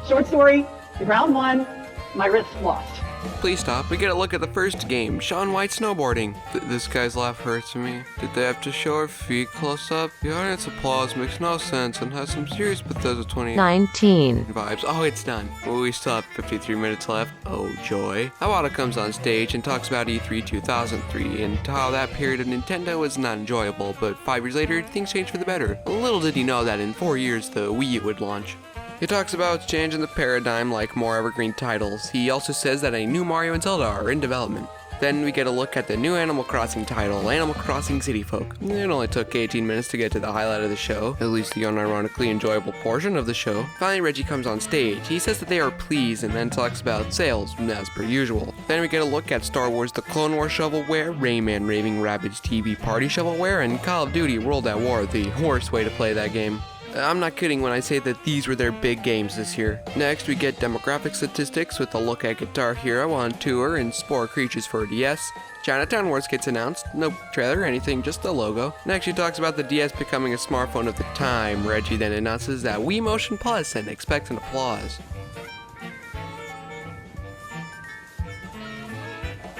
Short story, the ground won, my wrist lost. Please stop. We get a look at the first game, Shaun White snowboarding. This guy's laugh hurts me. Did they have to show our feet close up? The audience applause makes no sense and has some serious Bethesda 2019 vibes. Oh, it's done. Well, we still have 53 minutes left. Oh, joy. Iwata comes on stage and talks about E3 2003 and how that period of Nintendo was not enjoyable, but 5 years later, things changed for the better. Little did he know that in 4 years, the Wii U would launch. He talks about changing the paradigm like more evergreen titles. He also says that a new Mario and Zelda are in development. Then we get a look at the new Animal Crossing title, Animal Crossing City Folk. It only took 18 minutes to get to the highlight of the show, at least the unironically enjoyable portion of the show. Finally, Reggie comes on stage. He says that they are pleased and then talks about sales, as per usual. Then we get a look at Star Wars The Clone Wars shovelware, Rayman Raving Rabbids TV Party shovelware, and Call of Duty World at War, the worst way to play that game. I'm not kidding when I say that these were their big games this year. Next, we get demographic statistics with a look at Guitar Hero on tour and Spore Creatures for DS. Chinatown Wars gets announced. No trailer or anything, just the logo. Next, she talks about the DS becoming a smartphone of the time. Reggie then announces that Wii Motion Plus and expects an applause.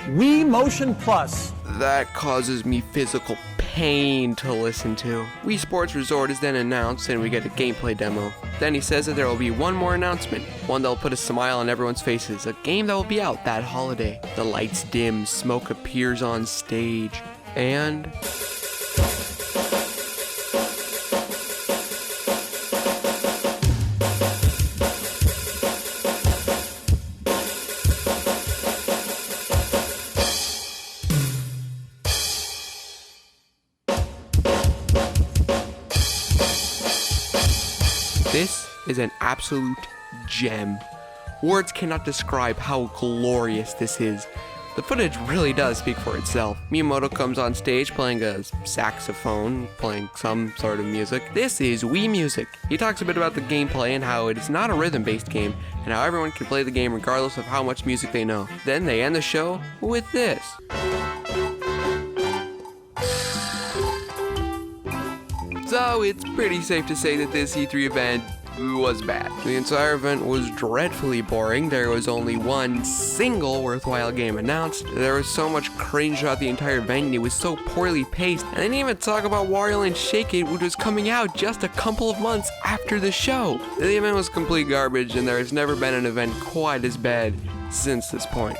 Wii Motion Plus. That causes me physical pain to listen to. Wii Sports Resort is then announced and we get a gameplay demo. Then he says that there will be one more announcement, one that will put a smile on everyone's faces, a game that will be out that holiday. The lights dim, smoke appears on stage, and This is an absolute gem. Words cannot describe how glorious this is. The footage really does speak for itself. Miyamoto comes on stage playing a saxophone, playing some sort of music. This is Wii music. He talks a bit about the gameplay and how it is not a rhythm-based game, and how everyone can play the game regardless of how much music they know. Then they end the show with this. So it's pretty safe to say that this E3 event was bad. The entire event was dreadfully boring. There was only one single worthwhile game announced. There was so much cringe throughout the entire event. It was so poorly paced. And they didn't even talk about Wario Land Shake It, which was coming out just a couple of months after the show. The event was complete garbage, and there has never been an event quite as bad since this point.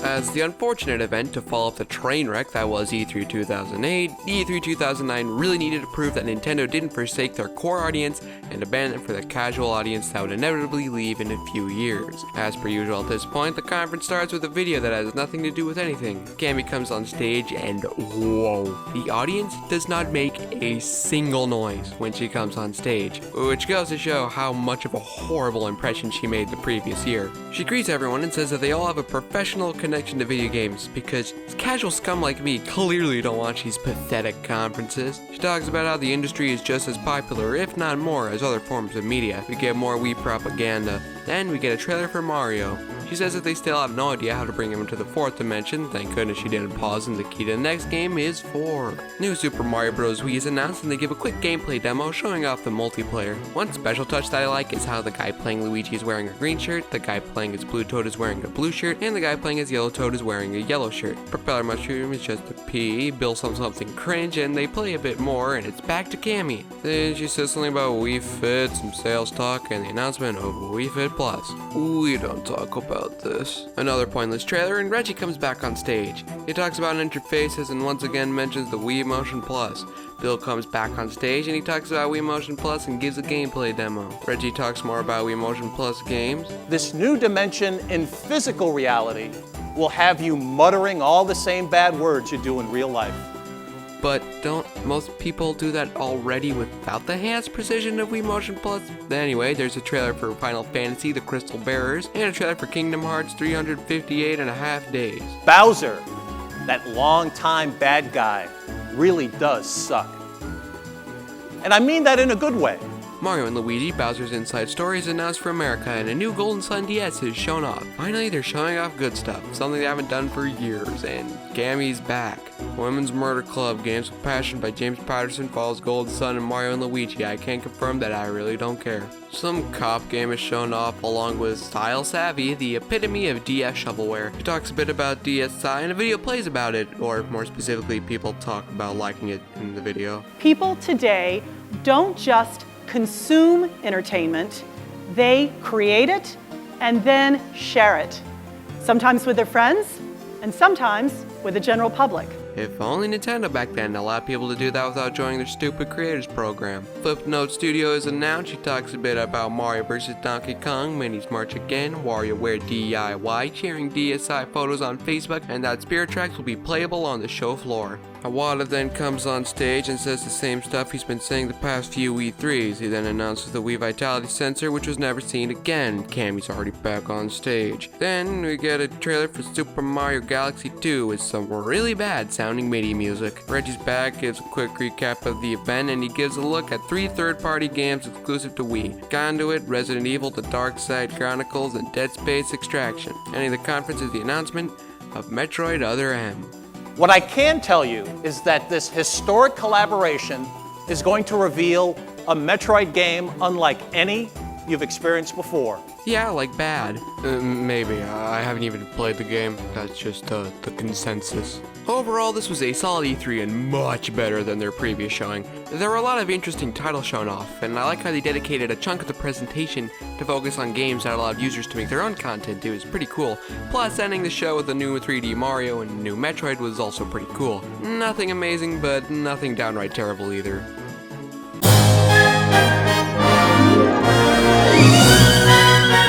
As the unfortunate event to follow up the train wreck that was E3 2008, E3 2009 really needed to prove that Nintendo didn't forsake their core audience and abandon it for the casual audience that would inevitably leave in a few years. As per usual at this point, the conference starts with a video that has nothing to do with anything. Cammy comes on stage and whoa, the audience does not make a single noise when she comes on stage, which goes to show how much of a horrible impression she made the previous year. She greets everyone and says that they all have a professional connection to video games because casual scum like me clearly don't watch these pathetic conferences. She talks about how the industry is just as popular, if not more, as other forms of media. We get more Wii propaganda. Then we get a trailer for Mario. She says that they still have no idea how to bring him into the fourth dimension. Thank goodness she didn't pause, and the key to the next game is 4. New Super Mario Bros. Wii is announced, and they give a quick gameplay demo showing off the multiplayer. One special touch that I like is how the guy playing Luigi is wearing a green shirt, the guy playing as Blue Toad is wearing a blue shirt, and the guy playing as Yellow Toad is wearing a yellow shirt. Propeller Mushroom is just a P, Bill something cringe, and they play a bit more, and it's back to Cammy. Then she says something about Wii Fit, some sales talk, and the announcement of Wii Fit Plus. We don't talk about this. Another pointless trailer, and Reggie comes back on stage. He talks about interfaces and once again mentions the Wii Motion Plus. Bill comes back on stage and he talks about Wii Motion Plus and gives a gameplay demo. Reggie talks more about Wii Motion Plus games. This new dimension in physical reality will have you muttering all the same bad words you do in real life. But don't most people do that already without the enhanced precision of Wii Motion Plus? Anyway, there's a trailer for Final Fantasy, The Crystal Bearers, and a trailer for Kingdom Hearts 358 and a half days. Bowser, that long-time bad guy, really does suck. And I mean that in a good way. Mario and Luigi, Bowser's Inside Story is announced for America, and a new Golden Sun DS is shown off. Finally, they're showing off good stuff, something they haven't done for years, and Gammy's back. Women's Murder Club, Games with Passion by James Patterson follows Golden Sun and Mario and Luigi. I can confirm that I really don't care. Some cop game is shown off along with Style Savvy, the epitome of DS shovelware. He talks a bit about DSi and a video plays about it, or more specifically, people talk about liking it in the video. People today don't just consume entertainment, they create it and then share it. Sometimes with their friends and sometimes with the general public. If only Nintendo back then allowed people to do that without joining their stupid creators program. Flipnote Studio is announced. She talks a bit about Mario vs. Donkey Kong, Minis March Again, WarioWare DIY, sharing DSi photos on Facebook, and that Spirit Tracks will be playable on the show floor. Iwata then comes on stage and says the same stuff he's been saying the past few E3s. He then announces the Wii Vitality sensor, which was never seen again. Cammy's already back on stage. Then we get a trailer for Super Mario Galaxy 2 with some really bad sounding MIDI music. Reggie's back, gives a quick recap of the event, and he gives a look at 3 third-party games exclusive to Wii: Conduit, Resident Evil, The Dark Side Chronicles, and Dead Space Extraction. Ending the conference is the announcement of Metroid Other M. What I can tell you is that this historic collaboration is going to reveal a Metroid game unlike any you've experienced before. Yeah, like bad. Maybe. I haven't even played the game. That's just the consensus. Overall, this was a solid E3 and much better than their previous showing. There were a lot of interesting titles shown off, and I like how they dedicated a chunk of the presentation to focus on games that allowed users to make their own content. It was pretty cool. Plus, ending the show with a new 3D Mario and new Metroid was also pretty cool. Nothing amazing, but nothing downright terrible either.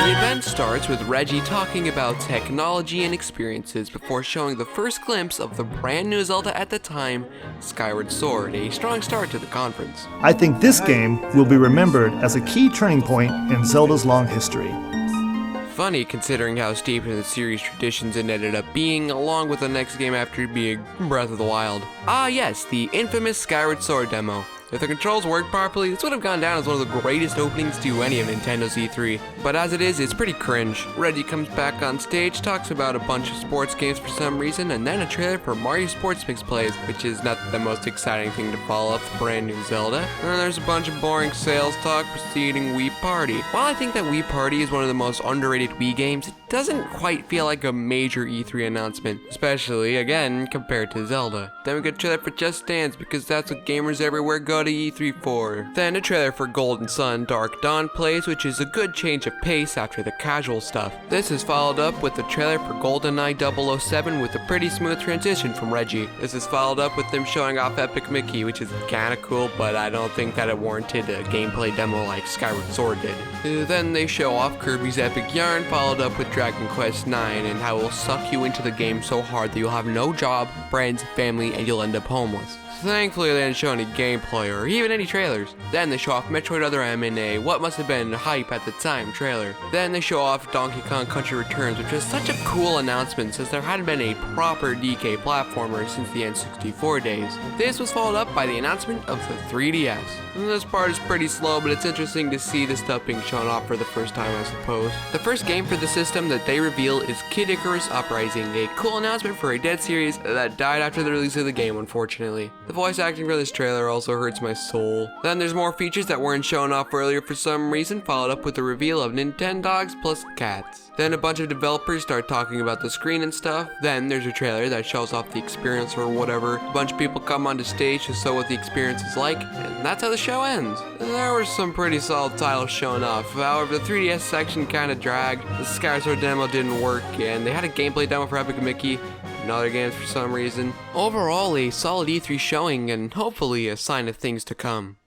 The event starts with Reggie talking about technology and experiences before showing the first glimpse of the brand new Zelda at the time, Skyward Sword, a strong start to the conference. I think this game will be remembered as a key turning point in Zelda's long history. Funny considering how steep in the series traditions it ended up being, along with the next game after being Breath of the Wild. Ah yes, the infamous Skyward Sword demo. If the controls worked properly, this would have gone down as one of the greatest openings to any of Nintendo's E3. But as it is, it's pretty cringe. Reggie comes back on stage, talks about a bunch of sports games for some reason, and then a trailer for Mario Sports Mix plays, which is not the most exciting thing to follow up the brand new Zelda. And then there's a bunch of boring sales talk preceding Wii Party. While I think that Wii Party is one of the most underrated Wii games, it doesn't quite feel like a major E3 announcement, especially, again, compared to Zelda. Then we get a trailer for Just Dance, because that's what gamers everywhere go to E3 for. Then a trailer for Golden Sun Dark Dawn plays, which is a good change of pace after the casual stuff. This is followed up with the trailer for GoldenEye 007 with a pretty smooth transition from Reggie. This is followed up with them showing off Epic Mickey, which is kinda cool, but I don't think that it warranted a gameplay demo like Skyward Sword did. Then they show off Kirby's Epic Yarn, followed up with Dragon Quest IX and how it will suck you into the game so hard that you'll have no job, friends, family, and you'll end up homeless. Thankfully they didn't show any gameplay or even any trailers. Then they show off Metroid Other M in a what must have been hype at the time trailer. Then they show off Donkey Kong Country Returns, which was such a cool announcement since there hadn't been a proper DK platformer since the N64 days. This was followed up by the announcement of the 3DS. And this part is pretty slow, but it's interesting to see this stuff being shown off for the first time, I suppose. The first game for the system that they reveal is Kid Icarus Uprising, a cool announcement for a dead series that died after the release of the game, unfortunately. The voice acting for this trailer also hurts my soul. Then there's more features that weren't shown off earlier for some reason, followed up with the reveal of Nintendogs plus cats. Then a bunch of developers start talking about the screen and stuff. Then there's a trailer that shows off the experience or whatever. A bunch of people come onto stage to show what the experience is like, and that's how the show ends. There were some pretty solid titles shown off. However, the 3DS section kinda dragged, the Skyward Sword demo didn't work, and they had a gameplay demo for Epic Mickey and other games for some reason. Overall, a solid E3 showing and hopefully a sign of things to come.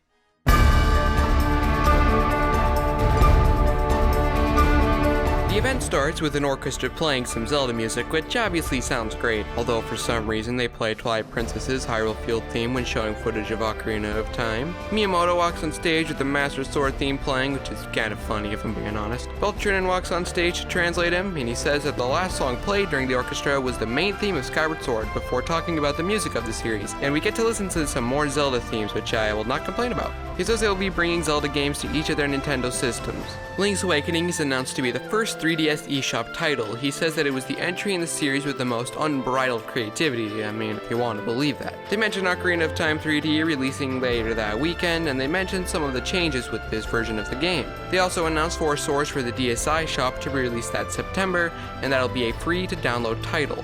The event starts with an orchestra playing some Zelda music, which obviously sounds great, although for some reason they play Twilight Princess's Hyrule Field theme when showing footage of Ocarina of Time. Miyamoto walks on stage with the Master Sword theme playing, which is kind of funny if I'm being honest. Beltran walks on stage to translate him, and he says that the last song played during the orchestra was the main theme of Skyward Sword before talking about the music of the series, and we get to listen to some more Zelda themes, which I will not complain about. He says they will be bringing Zelda games to each of their Nintendo systems. Link's Awakening is announced to be the first 3DS eShop title. He says that it was the entry in the series with the most unbridled creativity, I mean, if you want to believe that. They mentioned Ocarina of Time 3D releasing later that weekend, and they mentioned some of the changes with this version of the game. They also announced 4 Swords for the DSi shop to be released that September, and that'll be a free to download title.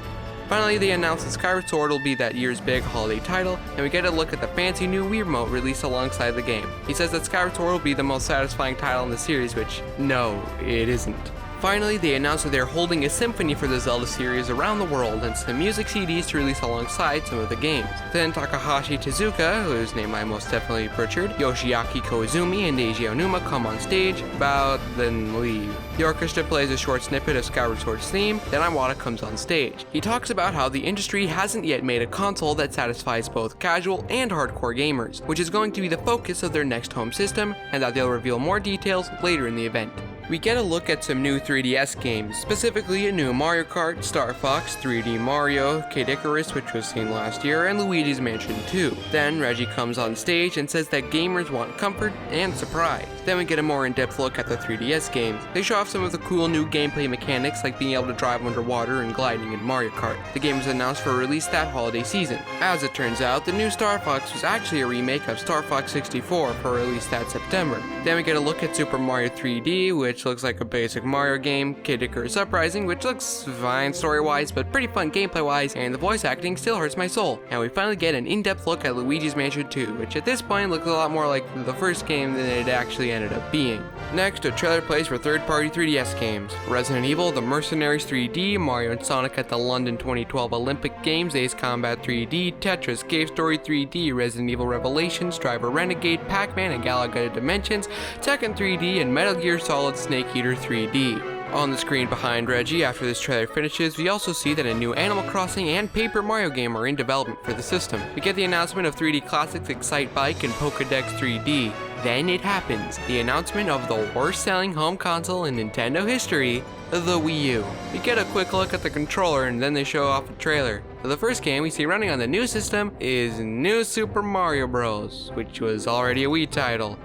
Finally, they announced that Skyward Sword will be that year's big holiday title, and we get a look at the fancy new Wii Remote released alongside the game. He says that Skyward Sword will be the most satisfying title in the series, which, no, it isn't. Finally, they announced that they're holding a symphony for the Zelda series around the world and some music CDs to release alongside some of the games. Then Takahashi Tezuka, whose name I most definitely butchered, Yoshiaki Koizumi, and Eiji Onuma come on stage, bow, then leave. The orchestra plays a short snippet of Skyward Sword's theme, then Iwata comes on stage. He talks about how the industry hasn't yet made a console that satisfies both casual and hardcore gamers, which is going to be the focus of their next home system, and that they'll reveal more details later in the event. We get a look at some new 3DS games, specifically a new Mario Kart, Star Fox, 3D Mario, Kid Icarus, which was seen last year, and Luigi's Mansion 2. Then Reggie comes on stage and says that gamers want comfort and surprise. Then we get a more in-depth look at the 3DS games. They show off some of the cool new gameplay mechanics like being able to drive underwater and gliding in Mario Kart. The game was announced for release that holiday season. As it turns out, the new Star Fox was actually a remake of Star Fox 64 for release that September. Then we get a look at Super Mario 3D, which looks like a basic Mario game, Kid Icarus Uprising, which looks fine story-wise, but pretty fun gameplay-wise, and the voice acting still hurts my soul. And we finally get an in-depth look at Luigi's Mansion 2, which at this point looks a lot more like the first game than it actually ended up being. Next, a trailer plays for third-party 3DS games. Resident Evil, The Mercenaries 3D, Mario and Sonic at the London 2012 Olympic Games, Ace Combat 3D, Tetris, Cave Story 3D, Resident Evil Revelations, Driver Renegade, Pac-Man and Galaga Dimensions, Tekken 3D, and Metal Gear Solid Snake Eater 3D. On the screen behind Reggie, after this trailer finishes, we also see that a new Animal Crossing and Paper Mario game are in development for the system. We get the announcement of 3D Classics Excite Bike and Pokédex 3D. Then it happens, the announcement of the worst-selling home console in Nintendo history, the Wii U. We get a quick look at the controller and then they show off a trailer. The first game we see running on the new system is New Super Mario Bros., which was already a Wii title.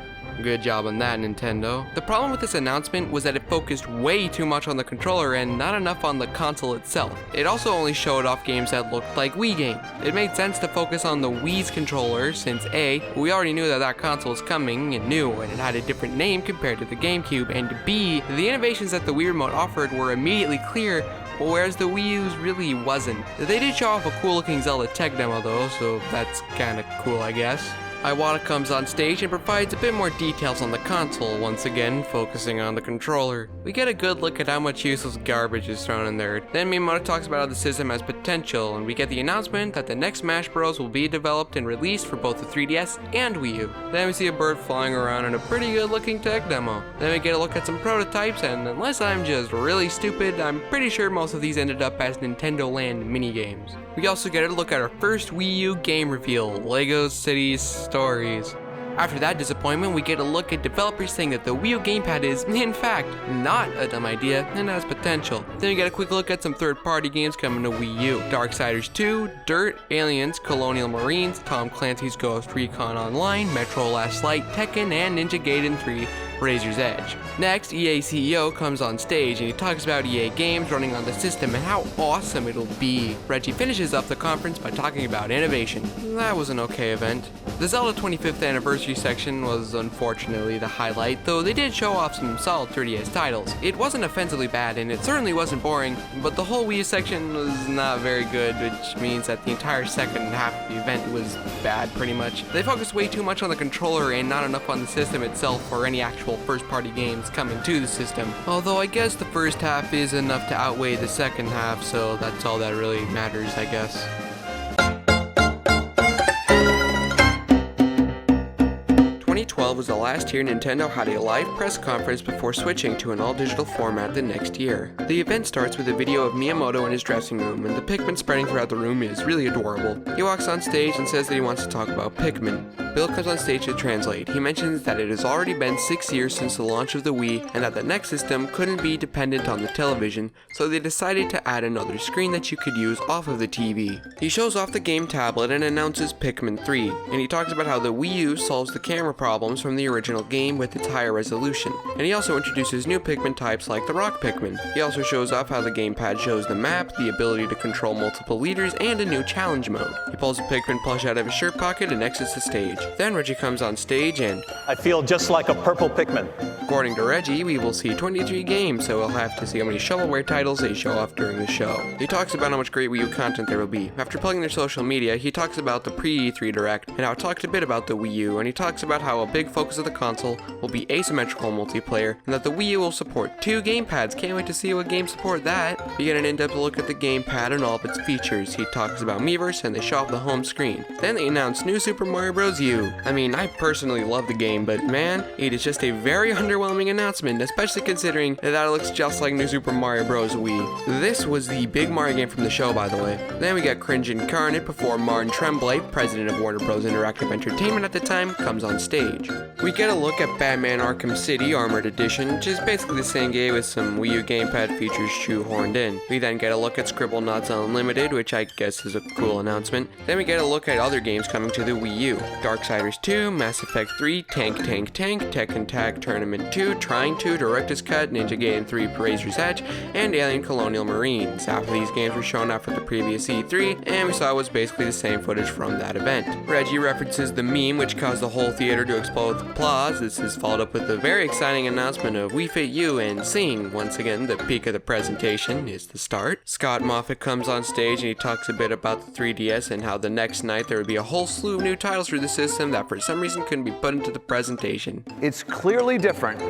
Good job on that, Nintendo. The problem with this announcement was that it focused way too much on the controller and not enough on the console itself. It also only showed off games that looked like Wii games. It made sense to focus on the Wii's controller since A, we already knew that that console was coming and new and it had a different name compared to the GameCube, and B, the innovations that the Wii Remote offered were immediately clear, whereas the Wii U's really wasn't. They did show off a cool looking Zelda tech demo though, so that's kinda cool I guess. Iwata comes on stage and provides a bit more details on the console, once again focusing on the controller. We get a good look at how much useless garbage is thrown in there. Then Miyamoto talks about how the system has potential, and we get the announcement that the next Smash Bros. Will be developed and released for both the 3DS and Wii U. Then we see a bird flying around in a pretty good looking tech demo. Then we get a look at some prototypes, and unless I'm just really stupid, I'm pretty sure most of these ended up as Nintendo Land minigames. We also get a look at our first Wii U game reveal, LEGO Cities Stories. After that disappointment, we get a look at developers saying that the Wii U gamepad is, in fact, not a dumb idea and has potential. Then we get a quick look at some third-party games coming to Wii U. Darksiders 2, Dirt, Aliens, Colonial Marines, Tom Clancy's Ghost Recon Online, Metro Last Light, Tekken, and Ninja Gaiden 3, Razor's Edge. Next, EA CEO comes on stage and he talks about EA games running on the system and how awesome it'll be. Reggie finishes up the conference by talking about innovation. That was an okay event. The Zelda 25th anniversary section was unfortunately the highlight, though they did show off some solid 3DS titles. It wasn't offensively bad and it certainly wasn't boring, but the whole Wii U section was not very good, which means that the entire second half of the event was bad pretty much. They focused way too much on the controller and not enough on the system itself or any actual first-party games coming to the system. Although I guess the first half is enough to outweigh the second half, so that's all that really matters, I guess. Was the last year Nintendo had a live press conference before switching to an all-digital format the next year. The event starts with a video of Miyamoto in his dressing room, and the Pikmin spreading throughout the room is really adorable. He walks on stage and says that he wants to talk about Pikmin. Bill comes on stage to translate. He mentions that it has already been 6 years since the launch of the Wii, and that the next system couldn't be dependent on the television, so they decided to add another screen that you could use off of the TV. He shows off the game tablet and announces Pikmin 3, and he talks about how the Wii U solves the camera problems from the original game with its higher resolution. And he also introduces new Pikmin types like the Rock Pikmin. He also shows off how the gamepad shows the map, the ability to control multiple leaders, and a new challenge mode. He pulls a Pikmin plush out of his shirt pocket and exits the stage. Then Reggie comes on stage and I feel just like a purple Pikmin. According to Reggie, we will see 23 games, so we'll have to see how many shovelware titles they show off during the show. He talks about how much great Wii U content there will be. After plugging their social media, he talks about the pre-E3 Direct, and how it talked a bit about the Wii U, and he talks about how a big focus of the console will be asymmetrical multiplayer, and that the Wii U will support 2 gamepads. Can't wait to see what games support that. We get an in-depth look at the gamepad and all of its features. He talks about Miiverse, and they show off the home screen. Then they announce New Super Mario Bros. U. I mean, I personally love the game, but man, it is just a very underwhelming announcement, especially considering that it looks just like New Super Mario Bros. Wii. This was the big Mario game from the show, by the way. Then we get Cringe Incarnate before Martin Tremblay, president of Warner Bros. Interactive Entertainment at the time, comes on stage. We get a look at Batman Arkham City Armored Edition, which is basically the same game with some Wii U gamepad features shoehorned in. We then get a look at Scribblenauts Unlimited, which I guess is a cool announcement. Then we get a look at other games coming to the Wii U. Darksiders 2, Mass Effect 3, Tank, Tekken Tag Tournament 2, Trying 2, Director's Cut, Ninja Gaiden 3, Razor's Edge, and Alien Colonial Marines. Half of these games were shown off at the previous E3, and we saw it was basically the same footage from that event. Reggie references the meme, which caused the whole theater to explode with applause. This is followed up with a very exciting announcement of Wii Fit U, and seeing, once again, the peak of the presentation is the start. Scott Moffat comes on stage and he talks a bit about the 3DS and how the next night there would be a whole slew of new titles for the system that for some reason couldn't be put into the presentation. It's clearly different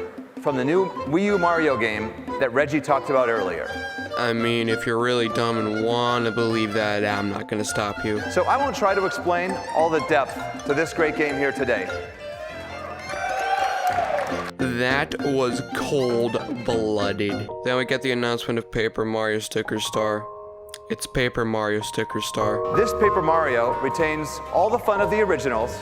from the new Wii U Mario game that Reggie talked about earlier. I mean, if you're really dumb and want to believe that, I'm not going to stop you. So I won't try to explain all the depth to this great game here today. That was cold-blooded. Then we get the announcement of Paper Mario Sticker Star. It's Paper Mario Sticker Star. This Paper Mario retains all the fun of the originals,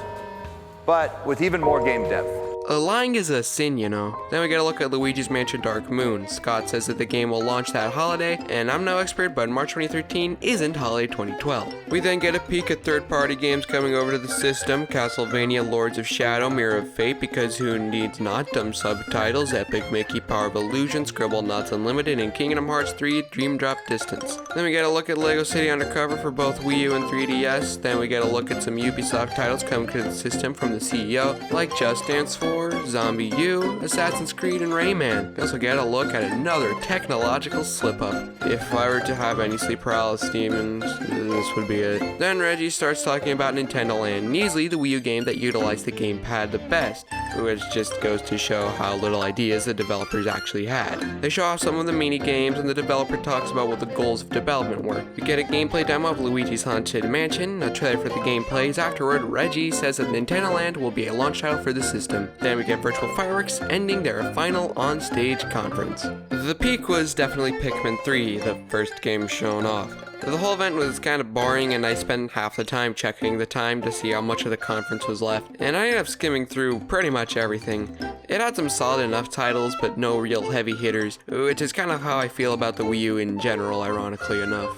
but with even more game depth. Lying is a sin, you know. Then we get a look at Luigi's Mansion Dark Moon. Scott says that the game will launch that holiday, and I'm no expert, but March 2013 isn't holiday 2012. We then get a peek at third-party games coming over to the system. Castlevania, Lords of Shadow, Mirror of Fate, Because Who Needs Not, Dumb Subtitles, Epic Mickey, Power of Illusion, Scribblenauts Unlimited, and Kingdom Hearts 3, Dream Drop Distance. Then we get a look at Lego City Undercover for both Wii U and 3DS. Then we get a look at some Ubisoft titles coming to the system from the CEO, like Just Dance 4, Zombie U, Assassin's Creed, and Rayman. We also get a look at another technological slip-up. If I were to have any sleep paralysis demons, this would be it. Then Reggie starts talking about Nintendo Land, and easily the Wii U game that utilized the gamepad the best, which just goes to show how little ideas the developers actually had. They show off some of the mini games, and the developer talks about what the goals of development were. We get a gameplay demo of Luigi's Haunted Mansion, a trailer for the game plays. Afterward, Reggie says that Nintendo Land will be a launch title for the system. Then we get virtual fireworks ending their final on-stage conference. The peak was definitely Pikmin 3, the first game shown off. The whole event was kind of boring, and I spent half the time checking the time to see how much of the conference was left, and I ended up skimming through pretty much everything. It had some solid enough titles, but no real heavy hitters, which is kind of how I feel about the Wii U in general, ironically enough.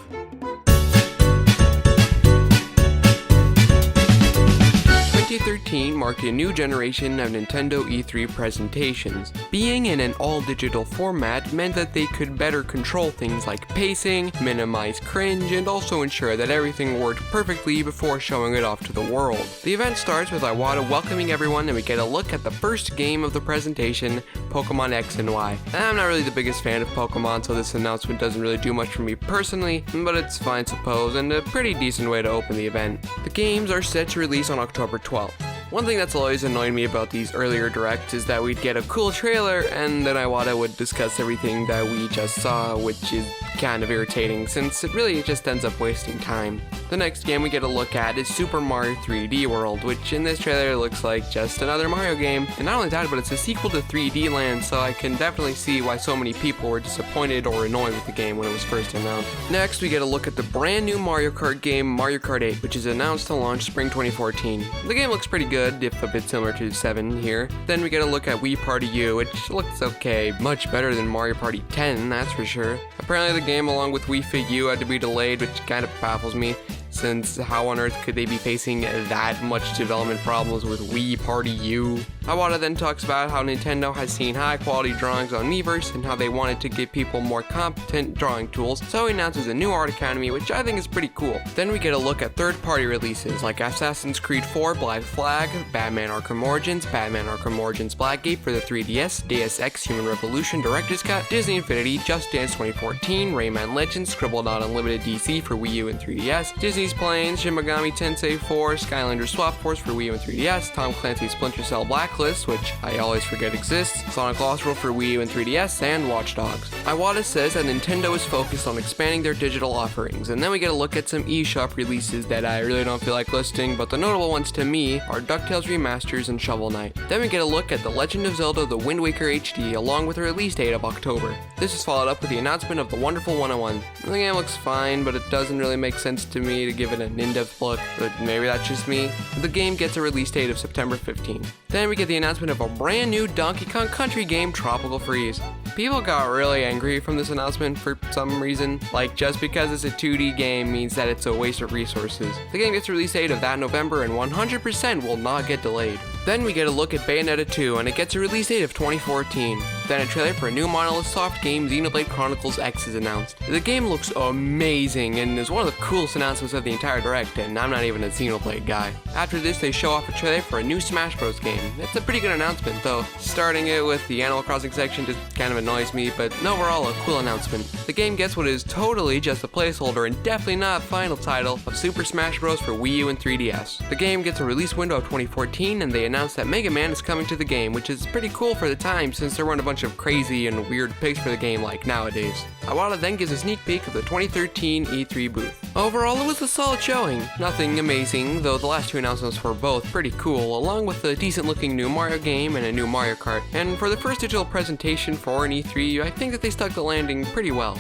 2013 marked a new generation of Nintendo E3 presentations. Being in an all-digital format meant that they could better control things like pacing, minimize cringe, and also ensure that everything worked perfectly before showing it off to the world. The event starts with Iwata welcoming everyone, and we get a look at the first game of the presentation, Pokemon X and Y. I'm not really the biggest fan of Pokemon, so this announcement doesn't really do much for me personally, but it's fine suppose, and a pretty decent way to open the event. The games are set to release on October 12th. One thing that's always annoyed me about these earlier directs is that we'd get a cool trailer and then Iwata would discuss everything that we just saw, which is kind of irritating since it really just ends up wasting time. The next game we get a look at is Super Mario 3D World, which in this trailer looks like just another Mario game. And not only that, but it's a sequel to 3D Land, so I can definitely see why so many people were disappointed or annoyed with the game when it was first announced. Next, we get a look at the brand new Mario Kart game, Mario Kart 8, which is announced to launch spring 2014. The game looks pretty good, if a bit similar to 7 here. Then we get a look at Wii Party U, which looks okay, much better than Mario Party 10, that's for sure. Apparently the game along with Wii Fit U had to be delayed, which kind of baffles me, since how on earth could they be facing that much development problems with Wii Party U? Iwata then talks about how Nintendo has seen high quality drawings on Miiverse and how they wanted to give people more competent drawing tools, so he announces a new art academy, which I think is pretty cool. Then we get a look at third party releases like Assassin's Creed 4 Black Flag, Batman Arkham Origins Blackgate for the 3DS, Deus Ex Human Revolution Director's Cut, Disney Infinity, Just Dance 2014, Rayman Legends, Scribblenauts Unlimited DC for Wii U and 3DS, Disney's Planes, Shin Megami Tensei 4, Skylanders Swap Force for Wii U and 3DS, Tom Clancy's Splinter Cell Blacklist, which I always forget exists, Sonic Lost World for Wii U and 3DS, and Watch Dogs. Iwata says that Nintendo is focused on expanding their digital offerings, and then we get a look at some eShop releases that I really don't feel like listing, but the notable ones to me are DuckTales Remasters and Shovel Knight. Then we get a look at The Legend of Zelda The Wind Waker HD along with a release date of October. This is followed up with the announcement of The Wonderful 101. The game looks fine, but it doesn't really make sense to me to give it an in-depth look, but maybe that's just me. The game gets a release date of September 15th. Then we get the announcement of a brand new Donkey Kong Country game, Tropical Freeze. People got really angry from this announcement for some reason, like just because it's a 2D game means that it's a waste of resources. The game gets a release date of that November and 100% will not get delayed. Then we get a look at Bayonetta 2 and it gets a release date of 2014. Then a trailer for a new Monolith Soft game, Xenoblade Chronicles X, is announced. The game looks amazing and is one of the coolest announcements of the entire direct, and I'm not even a Xenoblade guy. After this, they show off a trailer for a new Smash Bros. Game. It's a pretty good announcement though. Starting it with the Animal Crossing section just kind of annoys me, but overall a cool announcement. The game gets what is totally just a placeholder and definitely not a final title of Super Smash Bros. For Wii U and 3DS. The game gets a release window of 2014 and they announced that Mega Man is coming to the game, which is pretty cool for the time since there weren't a bunch of crazy and weird picks for the game like nowadays. Iwata then gives a sneak peek of the 2013 E3 booth. Overall, it was a solid showing. Nothing amazing, though the last two announcements were both pretty cool, along with a decent looking new Mario game and a new Mario Kart. And for the first digital presentation for an E3, I think that they stuck the landing pretty well.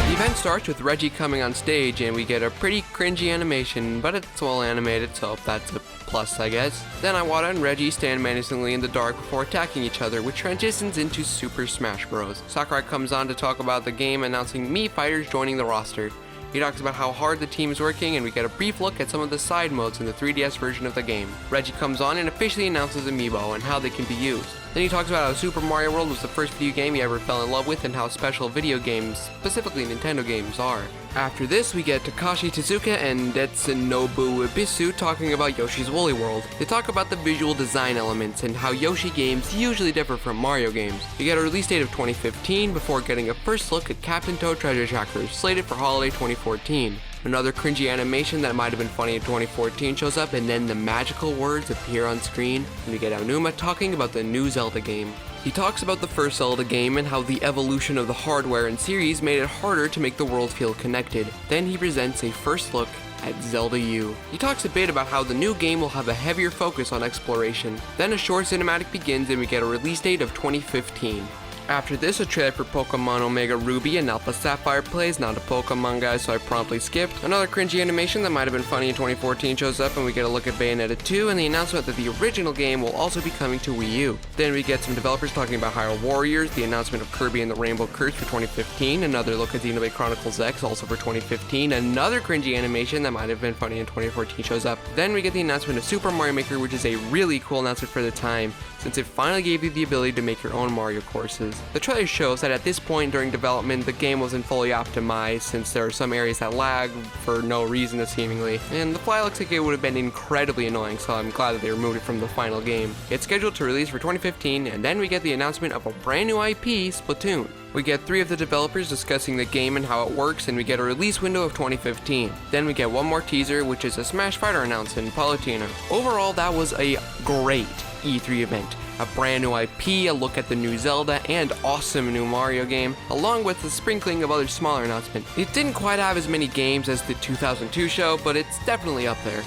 The event starts with Reggie coming on stage and we get a pretty cringy animation, but it's well animated, so that's a plus, I guess. Then Iwata and Reggie stand menacingly in the dark before attacking each other, which transitions into Super Smash Bros. Sakurai comes on to talk about the game, announcing Mii fighters joining the roster. He talks about how hard the team is working, and we get a brief look at some of the side modes in the 3DS version of the game. Reggie comes on and officially announces Amiibo and how they can be used. Then he talks about how Super Mario World was the first video game he ever fell in love with and how special video games, specifically Nintendo games, are. After this, we get Takashi Tezuka and Etsunobu Ibisu talking about Yoshi's Woolly World. They talk about the visual design elements and how Yoshi games usually differ from Mario games. We get a release date of 2015 before getting a first look at Captain Toad Treasure Trackers, slated for holiday 2014. Another cringy animation that might have been funny in 2014 shows up, and then the magical words appear on screen, and we get Aonuma talking about the new Zelda game. He talks about the first Zelda game and how the evolution of the hardware and series made it harder to make the world feel connected. Then he presents a first look at Zelda U. He talks a bit about how the new game will have a heavier focus on exploration. Then a short cinematic begins and we get a release date of 2015. After this, a trailer for Pokemon Omega Ruby and Alpha Sapphire plays. Not a Pokemon guy, so I promptly skipped. Another cringy animation that might have been funny in 2014 shows up, and we get a look at Bayonetta 2 and the announcement that the original game will also be coming to Wii U. Then we get some developers talking about Hyrule Warriors, the announcement of Kirby and the Rainbow Curse for 2015, another look at Xenoblade Chronicles X also for 2015, another cringy animation that might have been funny in 2014 shows up. Then we get the announcement of Super Mario Maker, which is a really cool announcement for the time, since it finally gave you the ability to make your own Mario courses. The trailer shows that at this point during development, the game wasn't fully optimized, since there are some areas that lag for no reason seemingly, and the fly looks like it would have been incredibly annoying, so I'm glad that they removed it from the final game. It's scheduled to release for 2015, and then we get the announcement of a brand new IP, Splatoon. We get 3 of the developers discussing the game and how it works, and we get a release window of 2015. Then we get one more teaser, which is a Smash Fighter announcement in Palutena. Overall, that was a great E3 event. A brand new IP, a look at the new Zelda, and awesome new Mario game, along with a sprinkling of other smaller announcements. It didn't quite have as many games as the 2002 show, but it's definitely up there.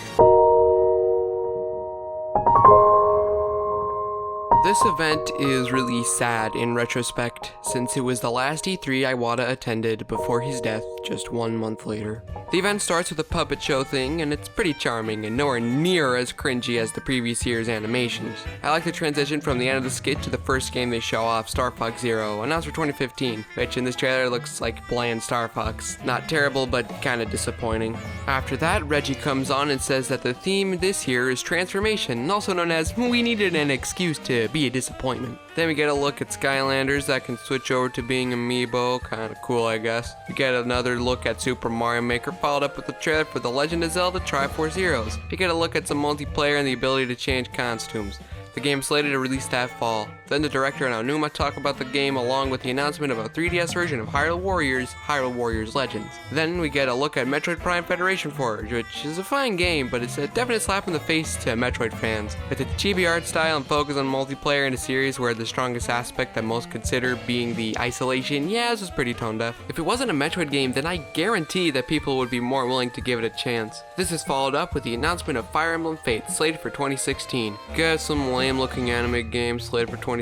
This event is really sad in retrospect, since it was the last E3 Iwata attended before his death just 1 month later. The event starts with a puppet show thing, and it's pretty charming and nowhere near as cringy as the previous year's animations. I like the transition from the end of the skit to the first game they show off, Star Fox Zero, announced for 2015, which in this trailer looks like bland Star Fox. Not terrible, but kinda disappointing. After that, Reggie comes on and says that the theme this year is transformation, also known as we needed an excuse to be a disappointment. Then we get a look at Skylanders that can switch over to being amiibo, kinda cool I guess. We get another look at Super Mario Maker, followed up with a trailer for The Legend of Zelda Triforce Heroes. We get a look at some multiplayer and the ability to change costumes. The game is slated to release that fall. Then the director and Aonuma talk about the game along with the announcement of a 3DS version of Hyrule Warriors Legends. Then we get a look at Metroid Prime Federation Forge, which is a fine game, but it's a definite slap in the face to Metroid fans. With its chibi art style and focus on multiplayer in a series where the strongest aspect that most consider being the isolation, this was pretty tone deaf. If it wasn't a Metroid game, then I guarantee that people would be more willing to give it a chance. This is followed up with the announcement of Fire Emblem Fates, slated for 2016. Get some lame-looking anime games slated for 2016.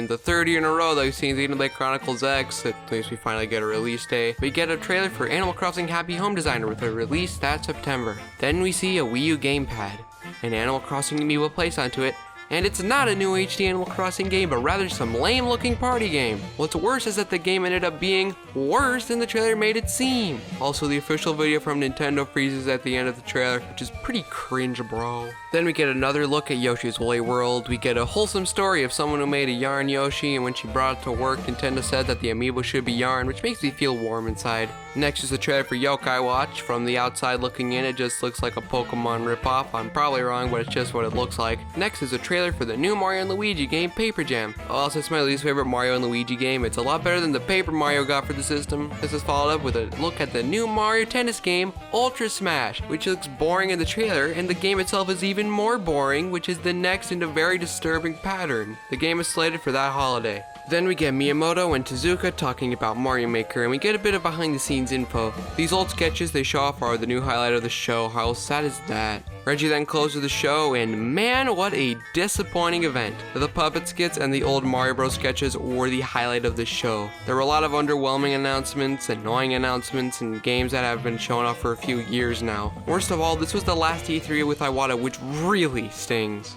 The third year in a row that we've seen Xenoblade Chronicles X, at least we finally get a release day. We get a trailer for Animal Crossing Happy Home Designer with a release that September. Then we see a Wii U gamepad, an Animal Crossing amiibo placed onto it, and it's not a new HD Animal Crossing game, but rather some lame-looking party game. What's worse is that the game ended up being worse than the trailer made it seem. Also, the official video from Nintendo freezes at the end of the trailer, which is pretty cringe, bro. Then we get another look at Yoshi's Woolly World. We get a wholesome story of someone who made a yarn Yoshi, and when she brought it to work, Nintendo said that the amiibo should be yarn, which makes me feel warm inside. Next is the trailer for Yokai Watch. From the outside looking in, it just looks like a Pokemon ripoff. I'm probably wrong, but it's just what it looks like. Next is a trailer for the new Mario & Luigi game, Paper Jam. Also, it's my least favorite Mario & Luigi game. It's a lot better than the Paper Mario got for the system. This is followed up with a look at the new Mario Tennis game, Ultra Smash, which looks boring in the trailer, and the game itself is even even more boring, which is the next in a very disturbing pattern. The game is slated for that holiday. Then we get Miyamoto and Tezuka talking about Mario Maker, and we get a bit of behind the scenes info. These old sketches they show off are the new highlight of the show. How sad is that? Reggie then closes the show, and man, what a disappointing event. The puppet skits and the old Mario Bros sketches were the highlight of the show. There were a lot of underwhelming announcements, annoying announcements, and games that have been shown off for a few years now. Worst of all, this was the last E3 with Iwata, which really stings.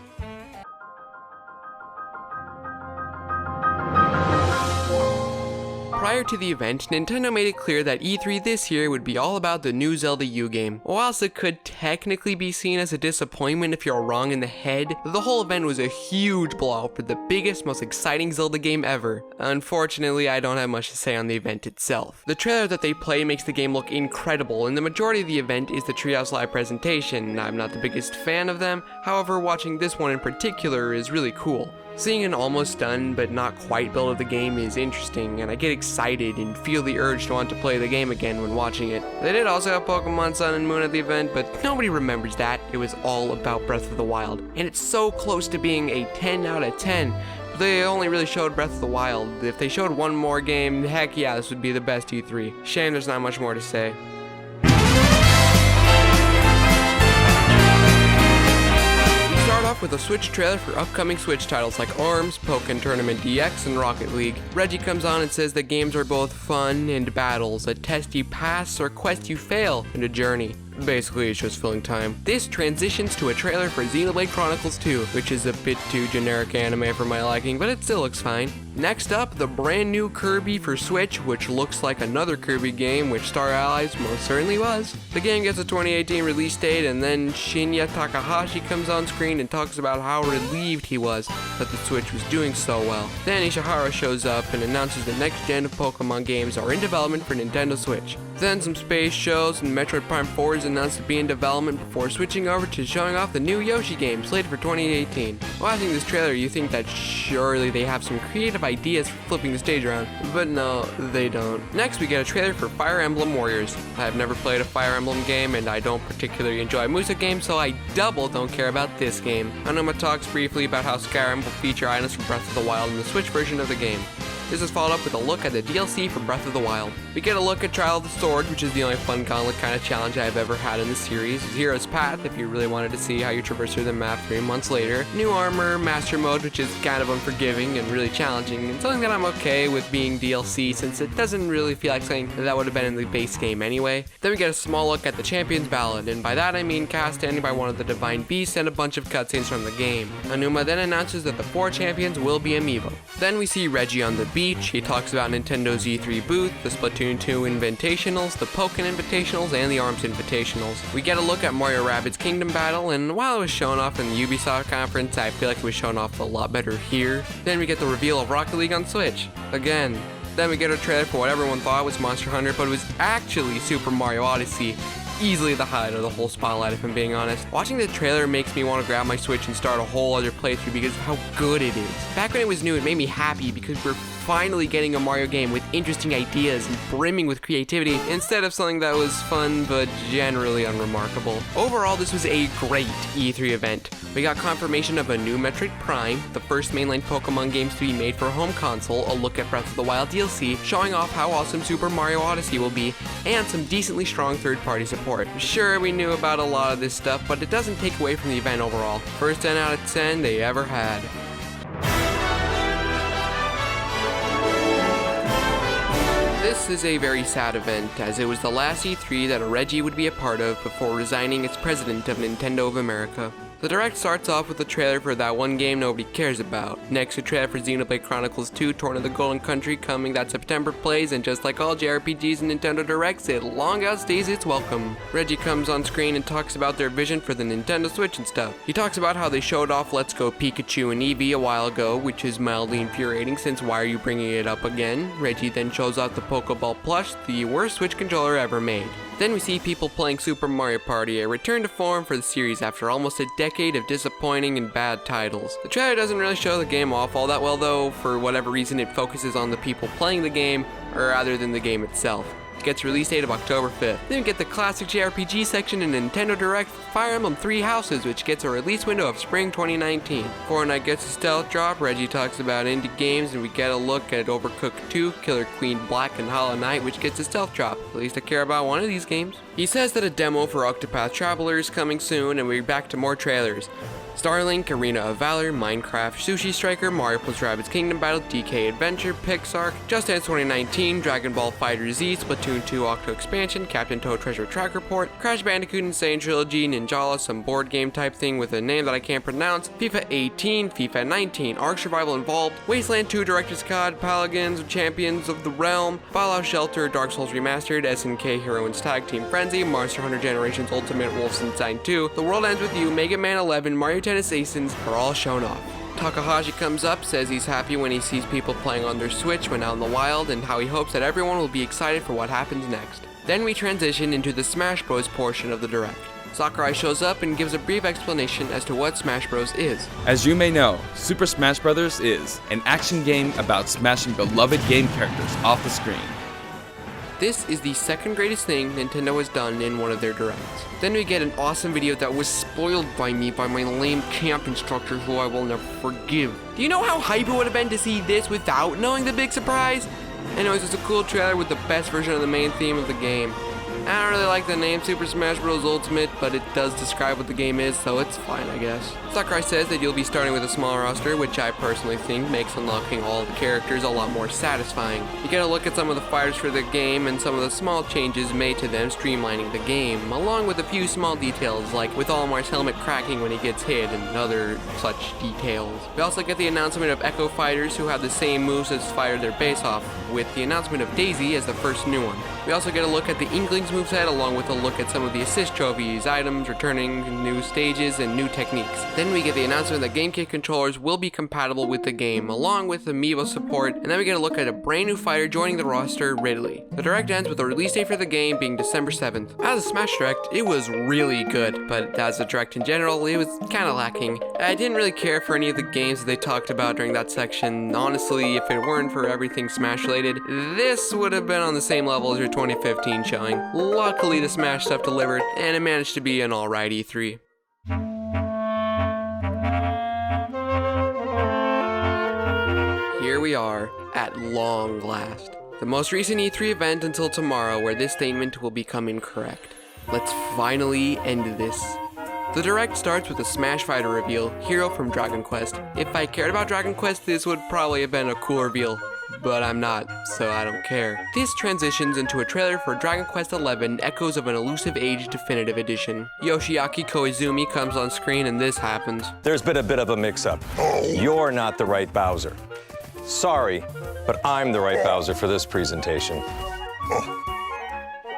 Prior to the event, Nintendo made it clear that E3 this year would be all about the new Zelda U game. Whilst it could technically be seen as a disappointment if you're wrong in the head, the whole event was a huge blowout for the biggest, most exciting Zelda game ever. Unfortunately, I don't have much to say on the event itself. The trailer that they play makes the game look incredible, and the majority of the event is the Treehouse Live presentation. I'm not the biggest fan of them, however, watching this one in particular is really cool. Seeing an almost done but not quite build of the game is interesting, and I get excited and feel the urge to want to play the game again when watching it. They did also have Pokemon Sun and Moon at the event, but nobody remembers that. It was all about Breath of the Wild, and it's so close to being a 10 out of 10. But they only really showed Breath of the Wild. If they showed one more game, heck yeah, this would be the best E3. Shame there's not much more to say. With a Switch trailer for upcoming Switch titles like ARMS, Pokken Tournament DX, and Rocket League. Reggie comes on and says the games are both fun and battles, a test you pass or quest you fail, and a journey. Basically, it's just filling time. This transitions to a trailer for Xenoblade Chronicles 2, which is a bit too generic anime for my liking, but it still looks fine. Next up, the brand new Kirby for Switch, which looks like another Kirby game, which Star Allies most certainly was. The game gets a 2018 release date, and then Shinya Takahashi comes on screen and talks about how relieved he was that the Switch was doing so well. Then Ishihara shows up and announces the next gen of Pokemon games are in development for Nintendo Switch. Then some space shows and Metroid Prime 4 is announced to be in development before switching over to showing off the new Yoshi game slated for 2018. Watching this trailer, you think that surely they have some creative ideas for flipping the stage around, but no, they don't. Next, we get a trailer for Fire Emblem Warriors. I have never played a Fire Emblem game, and I don't particularly enjoy Musa games, so I double don't care about this game. Anuma talks briefly about how Skyrim will feature items from Breath of the Wild in the Switch version of the game. This is followed up with a look at the DLC for Breath of the Wild. We get a look at Trial of the Sword, which is the only fun gauntlet kind of challenge I've ever had in the series. Hero's Path, if you really wanted to see how you traverse through the map 3 months later. New Armor, Master Mode, which is kind of unforgiving and really challenging, and something that I'm okay with being DLC since it doesn't really feel like something that would have been in the base game anyway. Then we get a small look at the Champion's Ballad, and by that I mean cast standing by one of the Divine Beasts and a bunch of cutscenes from the game. Anuma then announces that the 4 champions will be amiibo. Then we see Reggie on the beach. He talks about Nintendo's E3 booth, the Splatoon 2 Invitationals, the Pokken Invitationals, and the ARMS Invitationals. We get a look at Mario Rabbids Kingdom Battle, and while it was shown off in the Ubisoft conference, I feel like it was shown off a lot better here. Then we get the reveal of Rocket League on Switch. Again. Then we get a trailer for what everyone thought was Monster Hunter, but it was actually Super Mario Odyssey. Easily the highlight of the whole spotlight, if I'm being honest. Watching the trailer makes me want to grab my Switch and start a whole other playthrough because of how good it is. Back when it was new, it made me happy because we're finally getting a Mario game with interesting ideas and brimming with creativity instead of something that was fun but generally unremarkable. Overall, this was a great E3 event. We got confirmation of a new Metroid Prime, the first mainline Pokemon games to be made for a home console, a look at Breath of the Wild DLC, showing off how awesome Super Mario Odyssey will be, and some decently strong third-party support. Sure, we knew about a lot of this stuff, but it doesn't take away from the event overall. First 10 out of 10 they ever had. This is a very sad event, as it was the last E3 that Reggie would be a part of before resigning as president of Nintendo of America. The Direct starts off with a trailer for that one game nobody cares about. Next, a trailer for Xenoblade Chronicles 2, Torn of the Golden Country, coming that September plays, and just like all JRPGs and Nintendo Directs, it long outstays its welcome. Reggie comes on screen and talks about their vision for the Nintendo Switch and stuff. He talks about how they showed off Let's Go Pikachu and Eevee a while ago, which is mildly infuriating since why are you bringing it up again? Reggie then shows off the Pokeball plush, the worst Switch controller ever made. Then we see people playing Super Mario Party, a return to form for the series after almost a decade of disappointing and bad titles. The trailer doesn't really show the game off all that well though, for whatever reason it focuses on the people playing the game rather than the game itself. which gets release date of October 5th. Then we get the classic JRPG section in Nintendo Direct for Fire Emblem Three Houses, which gets a release window of spring 2019. Fortnite gets a stealth drop, Reggie talks about indie games, and we get a look at Overcooked 2, Killer Queen Black, and Hollow Knight, which gets a stealth drop. At least I care about one of these games. He says that a demo for Octopath Traveler is coming soon, and we're back to more trailers. Starlink, Arena of Valor, Minecraft, Sushi Striker, Mario + Rabbids Kingdom Battle, DK Adventure, Pixar, Just Dance 2019, Dragon Ball FighterZ, Splatoon 2 Octo Expansion, Captain Toad Treasure Track Report, Crash Bandicoot Insane Trilogy, Ninjala, some board game type thing with a name that I can't pronounce, FIFA 18, FIFA 19, Ark Survival Involved, Wasteland 2 Director's Cut, Paladins, Champions of the Realm, Fallout Shelter, Dark Souls Remastered, SNK Heroines Tag Team Frenzy, Monster Hunter Generations Ultimate, Wolfenstein 2, The World Ends With You, Mega Man 11, Mario Tennis Aces are all shown off. Takahashi comes up, says he's happy when he sees people playing on their Switch when out in the wild, and how he hopes that everyone will be excited for what happens next. Then we transition into the Smash Bros portion of the Direct. Sakurai shows up and gives a brief explanation as to what Smash Bros is. As you may know, Super Smash Bros. Is an action game about smashing beloved game characters off the screen. This is the second greatest thing Nintendo has done in one of their directs. Then we get an awesome video that was spoiled by me by my lame camp instructor who I will never forgive. Do you know how hype it would have been to see this without knowing the big surprise? Anyways, it's a cool trailer with the best version of the main theme of the game. I don't really like the name Super Smash Bros. Ultimate, but it does describe what the game is, so it's fine, I guess. Sakurai says that you'll be starting with a small roster, which I personally think makes unlocking all the characters a lot more satisfying. You get a look at some of the fighters for the game and some of the small changes made to them, streamlining the game, along with a few small details, like with Olimar's helmet cracking when he gets hit and other such details. We also get the announcement of Echo fighters who have the same moves as fighter they're based off, with the announcement of Daisy as the first new one. We also get a look at the Inklings moveset, along with a look at some of the assist trophies, items, returning, new stages, and new techniques. Then we get the announcement that GameCube controllers will be compatible with the game, along with Amiibo support, and then we get a look at a brand new fighter joining the roster, Ridley. The Direct ends with a release date for the game being December 7th. As a Smash Direct, it was really good, but as a Direct in general, it was kinda lacking. I didn't really care for any of the games that they talked about during that section. Honestly, if it weren't for everything Smash related, this would have been on the same level as your 2015 showing. Luckily, the Smash stuff delivered, and it managed to be an alright E3. Here we are, at long last. The most recent E3 event until tomorrow, where this statement will become incorrect. Let's finally end this. The Direct starts with a Smash Fighter reveal, Hero from Dragon Quest. If I cared about Dragon Quest, this would probably have been a cool reveal. But I'm not, so I don't care. This transitions into a trailer for Dragon Quest XI Echoes of an Elusive Age Definitive Edition. Yoshiaki Koizumi comes on screen and this happens. There's been a bit of a mix-up. You're not the right Bowser. Sorry, but I'm the right Bowser for this presentation.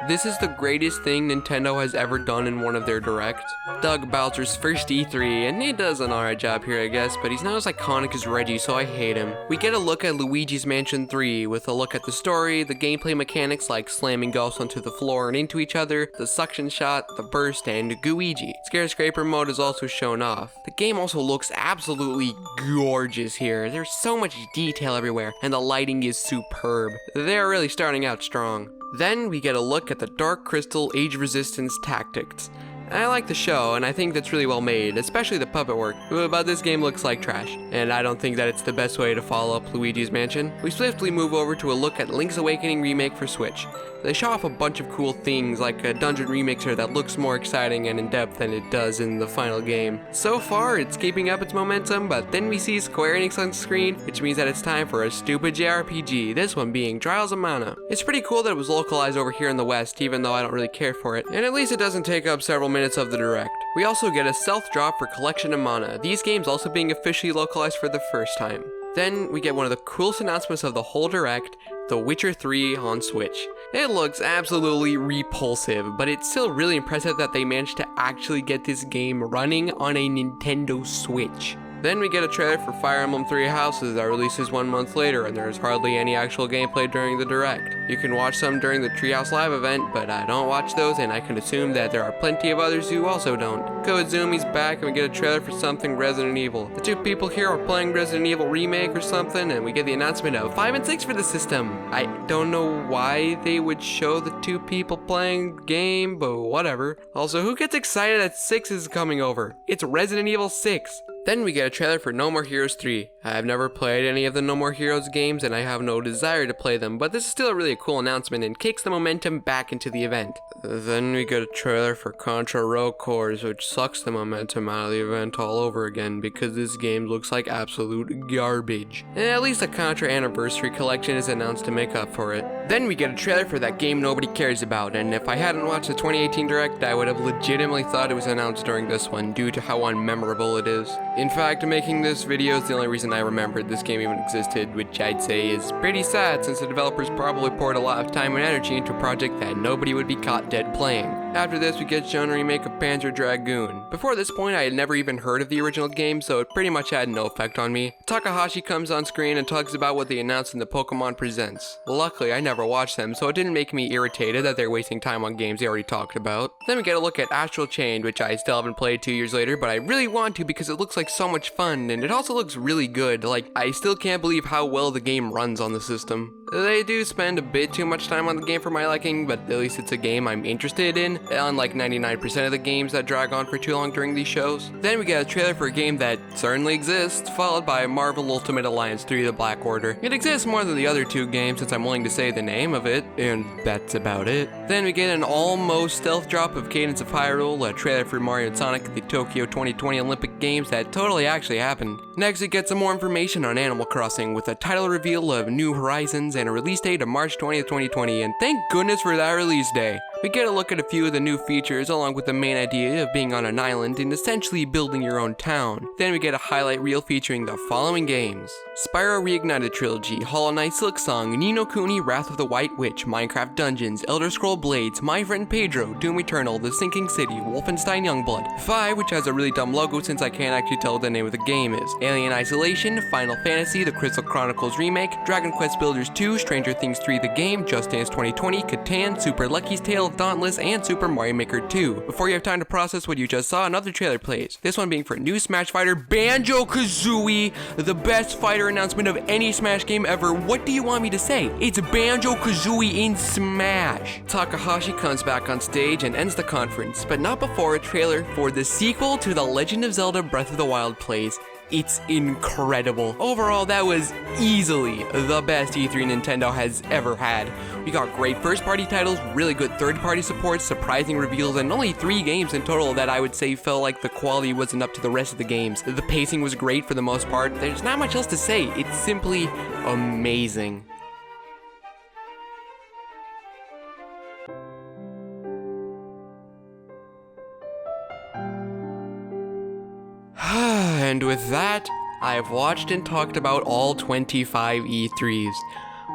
This is the greatest thing Nintendo has ever done in one of their directs. Doug Bowser's first E3, and he does an alright job here I guess, but he's not as iconic as Reggie, so I hate him. We get a look at Luigi's Mansion 3, with a look at the story, the gameplay mechanics like slamming ghosts onto the floor and into each other, the suction shot, the burst, and Gooigi. Scare Scraper mode is also shown off. The game also looks absolutely gorgeous here. There's so much detail everywhere, and the lighting is superb. They're really starting out strong. Then we get a look at the Dark Crystal Age Resistance Tactics. I like the show, and I think that's really well made, especially the puppet work, but this game looks like trash, and I don't think that it's the best way to follow up Luigi's Mansion. We swiftly move over to a look at Link's Awakening Remake for Switch. They show off a bunch of cool things, like a dungeon remixer that looks more exciting and in-depth than it does in the final game. So far, it's keeping up its momentum, but then we see Square Enix on screen, which means that it's time for a stupid JRPG, this one being Trials of Mana. It's pretty cool that it was localized over here in the West, even though I don't really care for it, and at least it doesn't take up several minutes of the Direct. We also get a stealth drop for Collection of Mana, these games also being officially localized for the first time. Then we get one of the coolest announcements of the whole Direct, The Witcher 3 on Switch. It looks absolutely repulsive, but it's still really impressive that they managed to actually get this game running on a Nintendo Switch. Then we get a trailer for Fire Emblem Three Houses that releases 1 month later, and there's hardly any actual gameplay during the Direct. You can watch some during the Treehouse Live event, but I don't watch those, and I can assume that there are plenty of others who also don't. Koizumi's back, and we get a trailer for something Resident Evil. The two people here are playing Resident Evil Remake or something, and we get the announcement of 5 and 6 for the system. I don't know why they would show the two people playing the game, but whatever. Also, who gets excited that 6 is coming over? It's Resident Evil 6. Then we get a trailer for No More Heroes 3. I have never played any of the No More Heroes games and I have no desire to play them, but this is still a really cool announcement and kicks the momentum back into the event. Then we get a trailer for Contra Rogue Corps, which sucks the momentum out of the event all over again because this game looks like absolute garbage. And at least a Contra Anniversary Collection is announced to make up for it. Then we get a trailer for that game nobody cares about, and if I hadn't watched the 2018 Direct, I would have legitimately thought it was announced during this one due to how unmemorable it is. In fact, making this video is the only reason I remembered this game even existed, which I'd say is pretty sad since the developers probably poured a lot of time and energy into a project that nobody would be caught dead playing. After this, we get shown a remake of Panzer Dragoon. Before this point, I had never even heard of the original game, so it pretty much had no effect on me. Takahashi comes on screen and talks about what they announced in the Pokemon Presents. Luckily, I never watched them, so it didn't make me irritated that they're wasting time on games they already talked about. Then we get a look at Astral Chain, which I still haven't played 2 years later, but I really want to because it looks like so much fun, and it also looks really good. Like, I still can't believe how well the game runs on the system. They do spend a bit too much time on the game for my liking, but at least it's a game I'm interested in, unlike 99% of the games that drag on for too long during these shows. Then we get a trailer for a game that certainly exists, followed by Marvel Ultimate Alliance 3: The Black Order. It exists more than the other two games since I'm willing to say the name of it, and that's about it. Then we get an almost stealth drop of Cadence of Hyrule, a trailer for Mario and Sonic at the Tokyo 2020 Olympic Games that totally actually happened. Next, we get some more information on Animal Crossing with a title reveal of New Horizons and a release date of March 20th, 2020, and thank goodness for that release day. We get a look at a few of the new features along with the main idea of being on an island and essentially building your own town. Then we get a highlight reel featuring the following games: Spyro Reignited Trilogy, Hollow Knight Silksong, Ni no Kuni Wrath of the White Witch, Minecraft Dungeons, Elder Scroll Blades, My Friend Pedro, Doom Eternal, The Sinking City, Wolfenstein Youngblood, 5, which has a really dumb logo since I can't actually tell what the name of the game is, Alien Isolation, Final Fantasy, The Crystal Chronicles Remake, Dragon Quest Builders 2, Stranger Things 3 the Game, Just Dance 2020, Catan, Super Lucky's Tale, Dauntless, and Super Mario Maker 2. Before you have time to process what you just saw, another trailer plays. This one being for new Smash fighter Banjo-Kazooie, the best fighter announcement of any Smash game ever. What do you want me to say? It's Banjo-Kazooie in Smash. Takahashi comes back on stage and ends the conference, but not before a trailer for the sequel to The Legend of Zelda Breath of the Wild plays. It's incredible. Overall, that was easily the best E3 Nintendo has ever had. We got great first-party titles, really good third-party support, surprising reveals, and only 3 games in total that I would say felt like the quality wasn't up to the rest of the games. The pacing was great for the most part. There's not much else to say. It's simply amazing. And with that, I have watched and talked about all 25 E3s.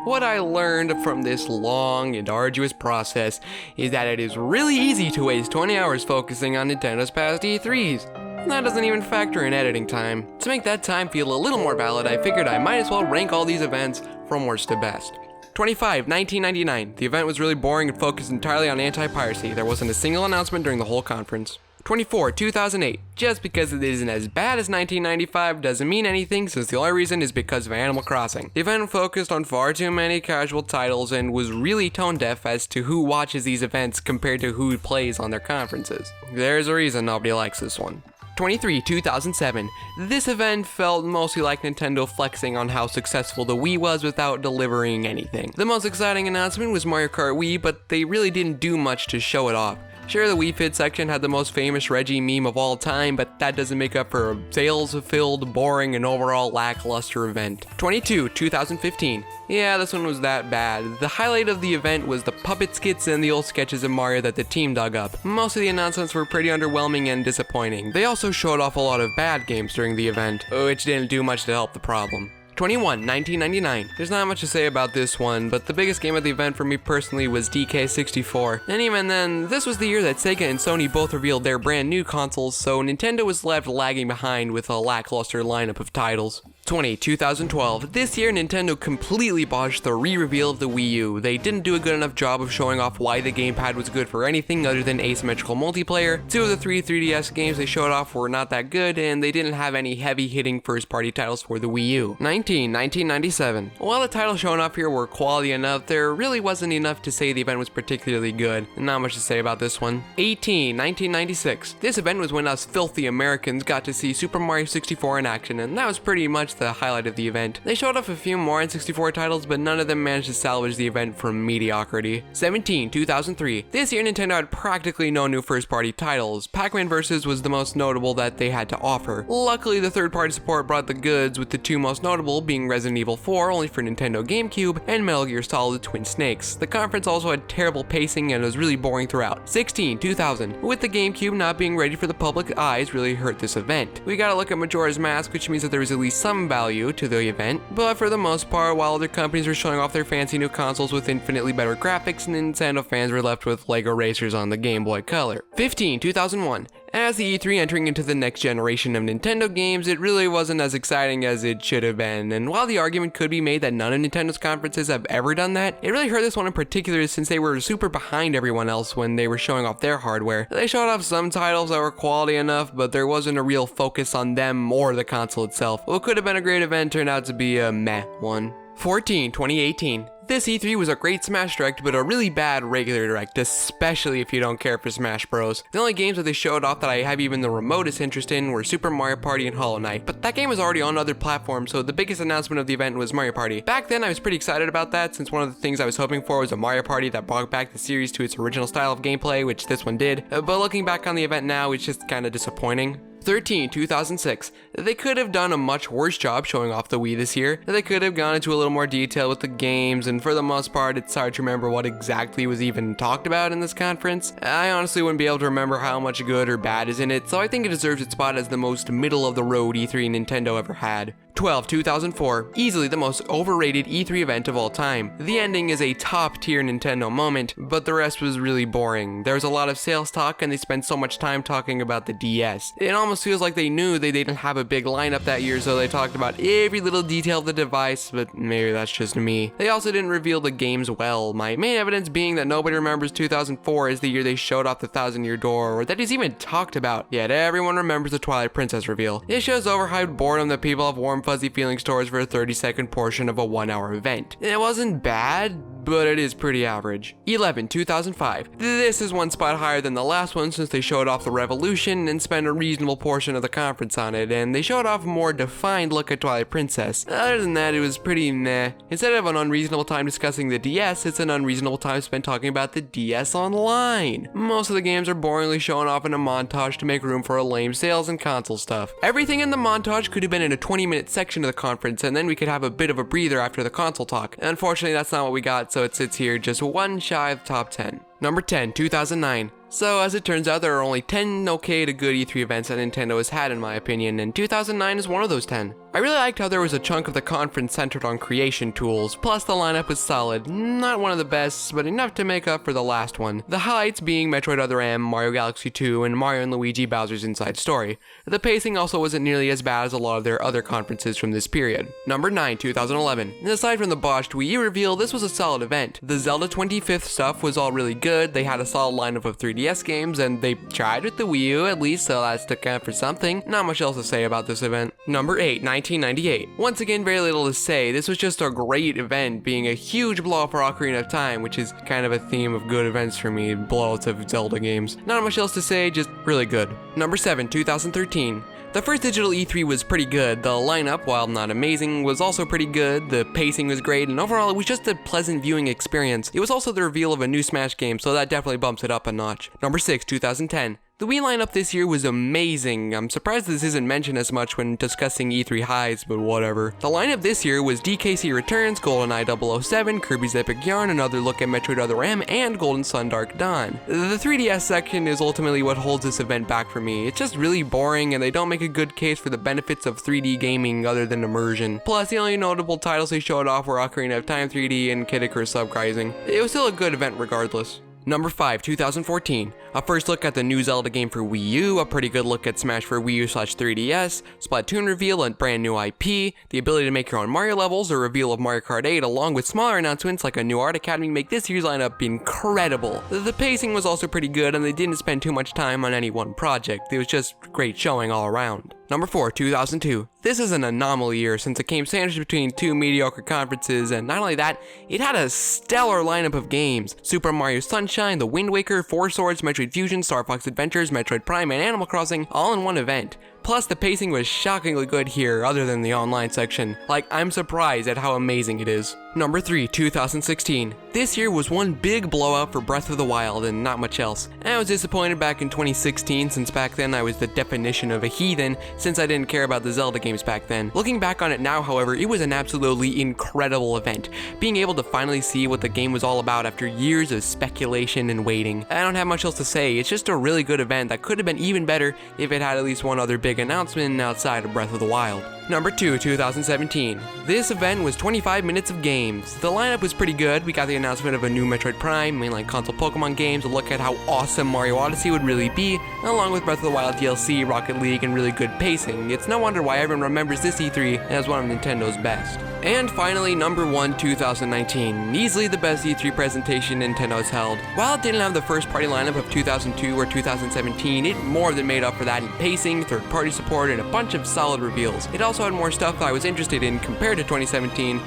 What I learned from this long and arduous process is that it is really easy to waste 20 hours focusing on Nintendo's past E3s. And that doesn't even factor in editing time. To make that time feel a little more valid, I figured I might as well rank all these events from worst to best. 25, 1999. The event was really boring and focused entirely on anti-piracy. There wasn't a single announcement during the whole conference. 24, 2008. Just because it isn't as bad as 1995 doesn't mean anything, since the only reason is because of Animal Crossing. The event focused on far too many casual titles and was really tone deaf as to who watches these events compared to who plays on their conferences. There's a reason nobody likes this one. 23, 2007. This event felt mostly like Nintendo flexing on how successful the Wii was without delivering anything. The most exciting announcement was Mario Kart Wii, but they really didn't do much to show it off. Sure, the Wii Fit section had the most famous Reggie meme of all time, but that doesn't make up for a sales-filled, boring, and overall lackluster event. 22, 2015. Yeah, this one was that bad. The highlight of the event was the puppet skits and the old sketches of Mario that the team dug up. Most of the announcements were pretty underwhelming and disappointing. They also showed off a lot of bad games during the event, which didn't do much to help the problem. 21, 1999. There's not much to say about this one, but the biggest game of the event for me personally was DK64. And even then, this was the year that Sega and Sony both revealed their brand new consoles, so Nintendo was left lagging behind with a lackluster lineup of titles. 2012. This year, Nintendo completely botched the re-reveal of the Wii U. They didn't do a good enough job of showing off why the gamepad was good for anything other than asymmetrical multiplayer. 2 of the 3 3DS games they showed off were not that good, and they didn't have any heavy-hitting first-party titles for the Wii U. 1997. While the titles shown off here were quality enough, there really wasn't enough to say the event was particularly good. Not much to say about this one. 1996. This event was when us filthy Americans got to see Super Mario 64 in action, and that was pretty much the highlight of the event. They showed off a few more N64 titles, but none of them managed to salvage the event from mediocrity. 2003. This year Nintendo had practically no new first-party titles. Pac-Man Vs. was the most notable that they had to offer. Luckily, the third-party support brought the goods, with the 2 most notable being Resident Evil 4 only for Nintendo GameCube and Metal Gear Solid Twin Snakes. The conference also had terrible pacing and was really boring throughout. 2000. With the GameCube not being ready for the public eyes really hurt this event. We gotta look at Majora's Mask, which means that there was at least some value to the event, but for the most part, while other companies were showing off their fancy new consoles with infinitely better graphics, Nintendo fans were left with Lego racers on the Game Boy Color. 2001. As the E3 entering into the next generation of Nintendo games, it really wasn't as exciting as it should have been, and while the argument could be made that none of Nintendo's conferences have ever done that, it really hurt this one in particular since they were super behind everyone else when they were showing off their hardware. They showed off some titles that were quality enough, but there wasn't a real focus on them or the console itself. What could have been a great event turned out to be a meh one. 2018. This E3 was a great Smash Direct, but a really bad regular Direct, especially if you don't care for Smash Bros. The only games that they showed off that I have even the remotest interest in were Super Mario Party and Hollow Knight, but that game was already on other platforms, so the biggest announcement of the event was Mario Party. Back then, I was pretty excited about that, since one of the things I was hoping for was a Mario Party that brought back the series to its original style of gameplay, which this one did, but looking back on the event now, it's just kinda disappointing. 2006. They could have done a much worse job showing off the Wii this year. They could have gone into a little more detail with the games, and for the most part, it's hard to remember what exactly was even talked about in this conference. I honestly wouldn't be able to remember how much good or bad is in it, so I think it deserves its spot as the most middle-of-the-road E3 Nintendo ever had. 2004. Easily the most overrated E3 event of all time. The ending is a top-tier Nintendo moment, but the rest was really boring. There was a lot of sales talk, and they spent so much time talking about the DS. It almost feels like they knew they didn't have a big lineup that year, so they talked about every little detail of the device, but maybe that's just me. They also didn't reveal the games well. My main evidence being that nobody remembers 2004 as the year they showed off the Thousand Year Door, or that is even talked about, yet everyone remembers the Twilight Princess reveal. It shows overhyped boredom that people have warm fuzzy feelings towards for a 30-second portion of a 1-hour event. It wasn't bad, but it is pretty average. 2005. This is one spot higher than the last one since they showed off the Revolution and spent a reasonable portion of the conference on it, and they showed off a more defined look at Twilight Princess. Other than that, it was pretty meh. Instead of an unreasonable time discussing the DS, it's an unreasonable time spent talking about the DS Online. Most of the games are boringly shown off in a montage to make room for a lame sales and console stuff. Everything in the montage could have been in a 20-minute section of the conference, and then we could have a bit of a breather after the console talk. Unfortunately, that's not what we got, so it sits here just one shy of top 10. Number 10, 2009. So, as it turns out, there are only 10 okay to good E3 events that Nintendo has had in my opinion, and 2009 is one of those 10. I really liked how there was a chunk of the conference centered on creation tools, plus the lineup was solid. Not one of the best, but enough to make up for the last one. The highlights being Metroid Other M, Mario Galaxy 2, and Mario & Luigi Bowser's Inside Story. The pacing also wasn't nearly as bad as a lot of their other conferences from this period. Number 9, 2011. And aside from the botched Wii U reveal, this was a solid event. The Zelda 25th stuff was all really good, they had a solid lineup of 3DS games, and they tried with the Wii U at least, so that's to count for something. Not much else to say about this event. Number 8, 1998. Once again, very little to say. This was just a great event, being a huge blow for Ocarina of Time, which is kind of a theme of good events for me, blowouts of Zelda games. Not much else to say, just really good. Number 7, 2013. The first digital E3 was pretty good. The lineup, while not amazing, was also pretty good. The pacing was great, and overall it was just a pleasant viewing experience. It was also the reveal of a new Smash game, so that definitely bumps it up a notch. Number 6, 2010. The Wii lineup this year was amazing. I'm surprised this isn't mentioned as much when discussing E3 highs, but whatever. The lineup this year was DKC Returns, GoldenEye 007, Kirby's Epic Yarn, Another Look at Metroid Other M, and Golden Sun Dark Dawn. The 3DS section is ultimately what holds this event back for me. It's just really boring, and they don't make a good case for the benefits of 3D gaming other than immersion. Plus, the only notable titles they showed off were Ocarina of Time 3D and Kid Icarus Uprising. It was still a good event regardless. Number 5, 2014. A first look at the new Zelda game for Wii U, a pretty good look at Smash for Wii U/3DS, Splatoon reveal, and brand new IP, the ability to make your own Mario levels, a reveal of Mario Kart 8, along with smaller announcements like a new Art Academy make this year's lineup incredible. The pacing was also pretty good, and they didn't spend too much time on any one project. It was just great showing all around. Number 4, 2002. This is an anomaly year since it came sandwiched between two mediocre conferences, and not only that, it had a stellar lineup of games. Super Mario Sunshine, The Wind Waker, Four Swords, Metroid Fusion, Star Fox Adventures, Metroid Prime, and Animal Crossing all in one event. Plus, the pacing was shockingly good here, other than the online section. Like, I'm surprised at how amazing it is. Number 3, 2016. This year was one big blowout for Breath of the Wild and not much else. I was disappointed back in 2016 since back then I was the definition of a heathen since I didn't care about the Zelda games back then. Looking back on it now, however, it was an absolutely incredible event. Being able to finally see what the game was all about after years of speculation and waiting. I don't have much else to say, it's just a really good event that could have been even better if it had at least one other big announcement outside of Breath of the Wild. Number 2, 2017. This event was 25 minutes of games. The lineup was pretty good. We got the announcement of a new Metroid Prime, mainline console Pokemon games, a look at how awesome Mario Odyssey would really be, along with Breath of the Wild DLC, Rocket League, and really good pacing. It's no wonder why everyone remembers this E3 as one of Nintendo's best. And finally, number 1, 2019. Easily the best E3 presentation Nintendo's held. While it didn't have the first party lineup of 2002 or 2017, it more than made up for that in pacing, third-party support, and a bunch of solid reveals. It also had more stuff I was interested in compared to 2017,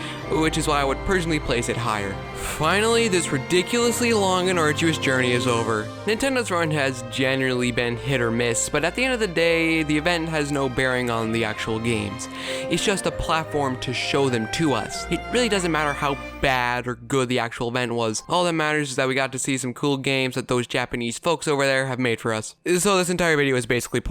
which is why I would personally place it higher. Finally, this ridiculously long and arduous journey is over. Nintendo's run has generally been hit or miss, but at the end of the day, the event has no bearing on the actual games. It's just a platform to show them to us. It really doesn't matter how bad or good the actual event was. All that matters is that we got to see some cool games that those Japanese folks over there have made for us. So this entire video is basically pointless.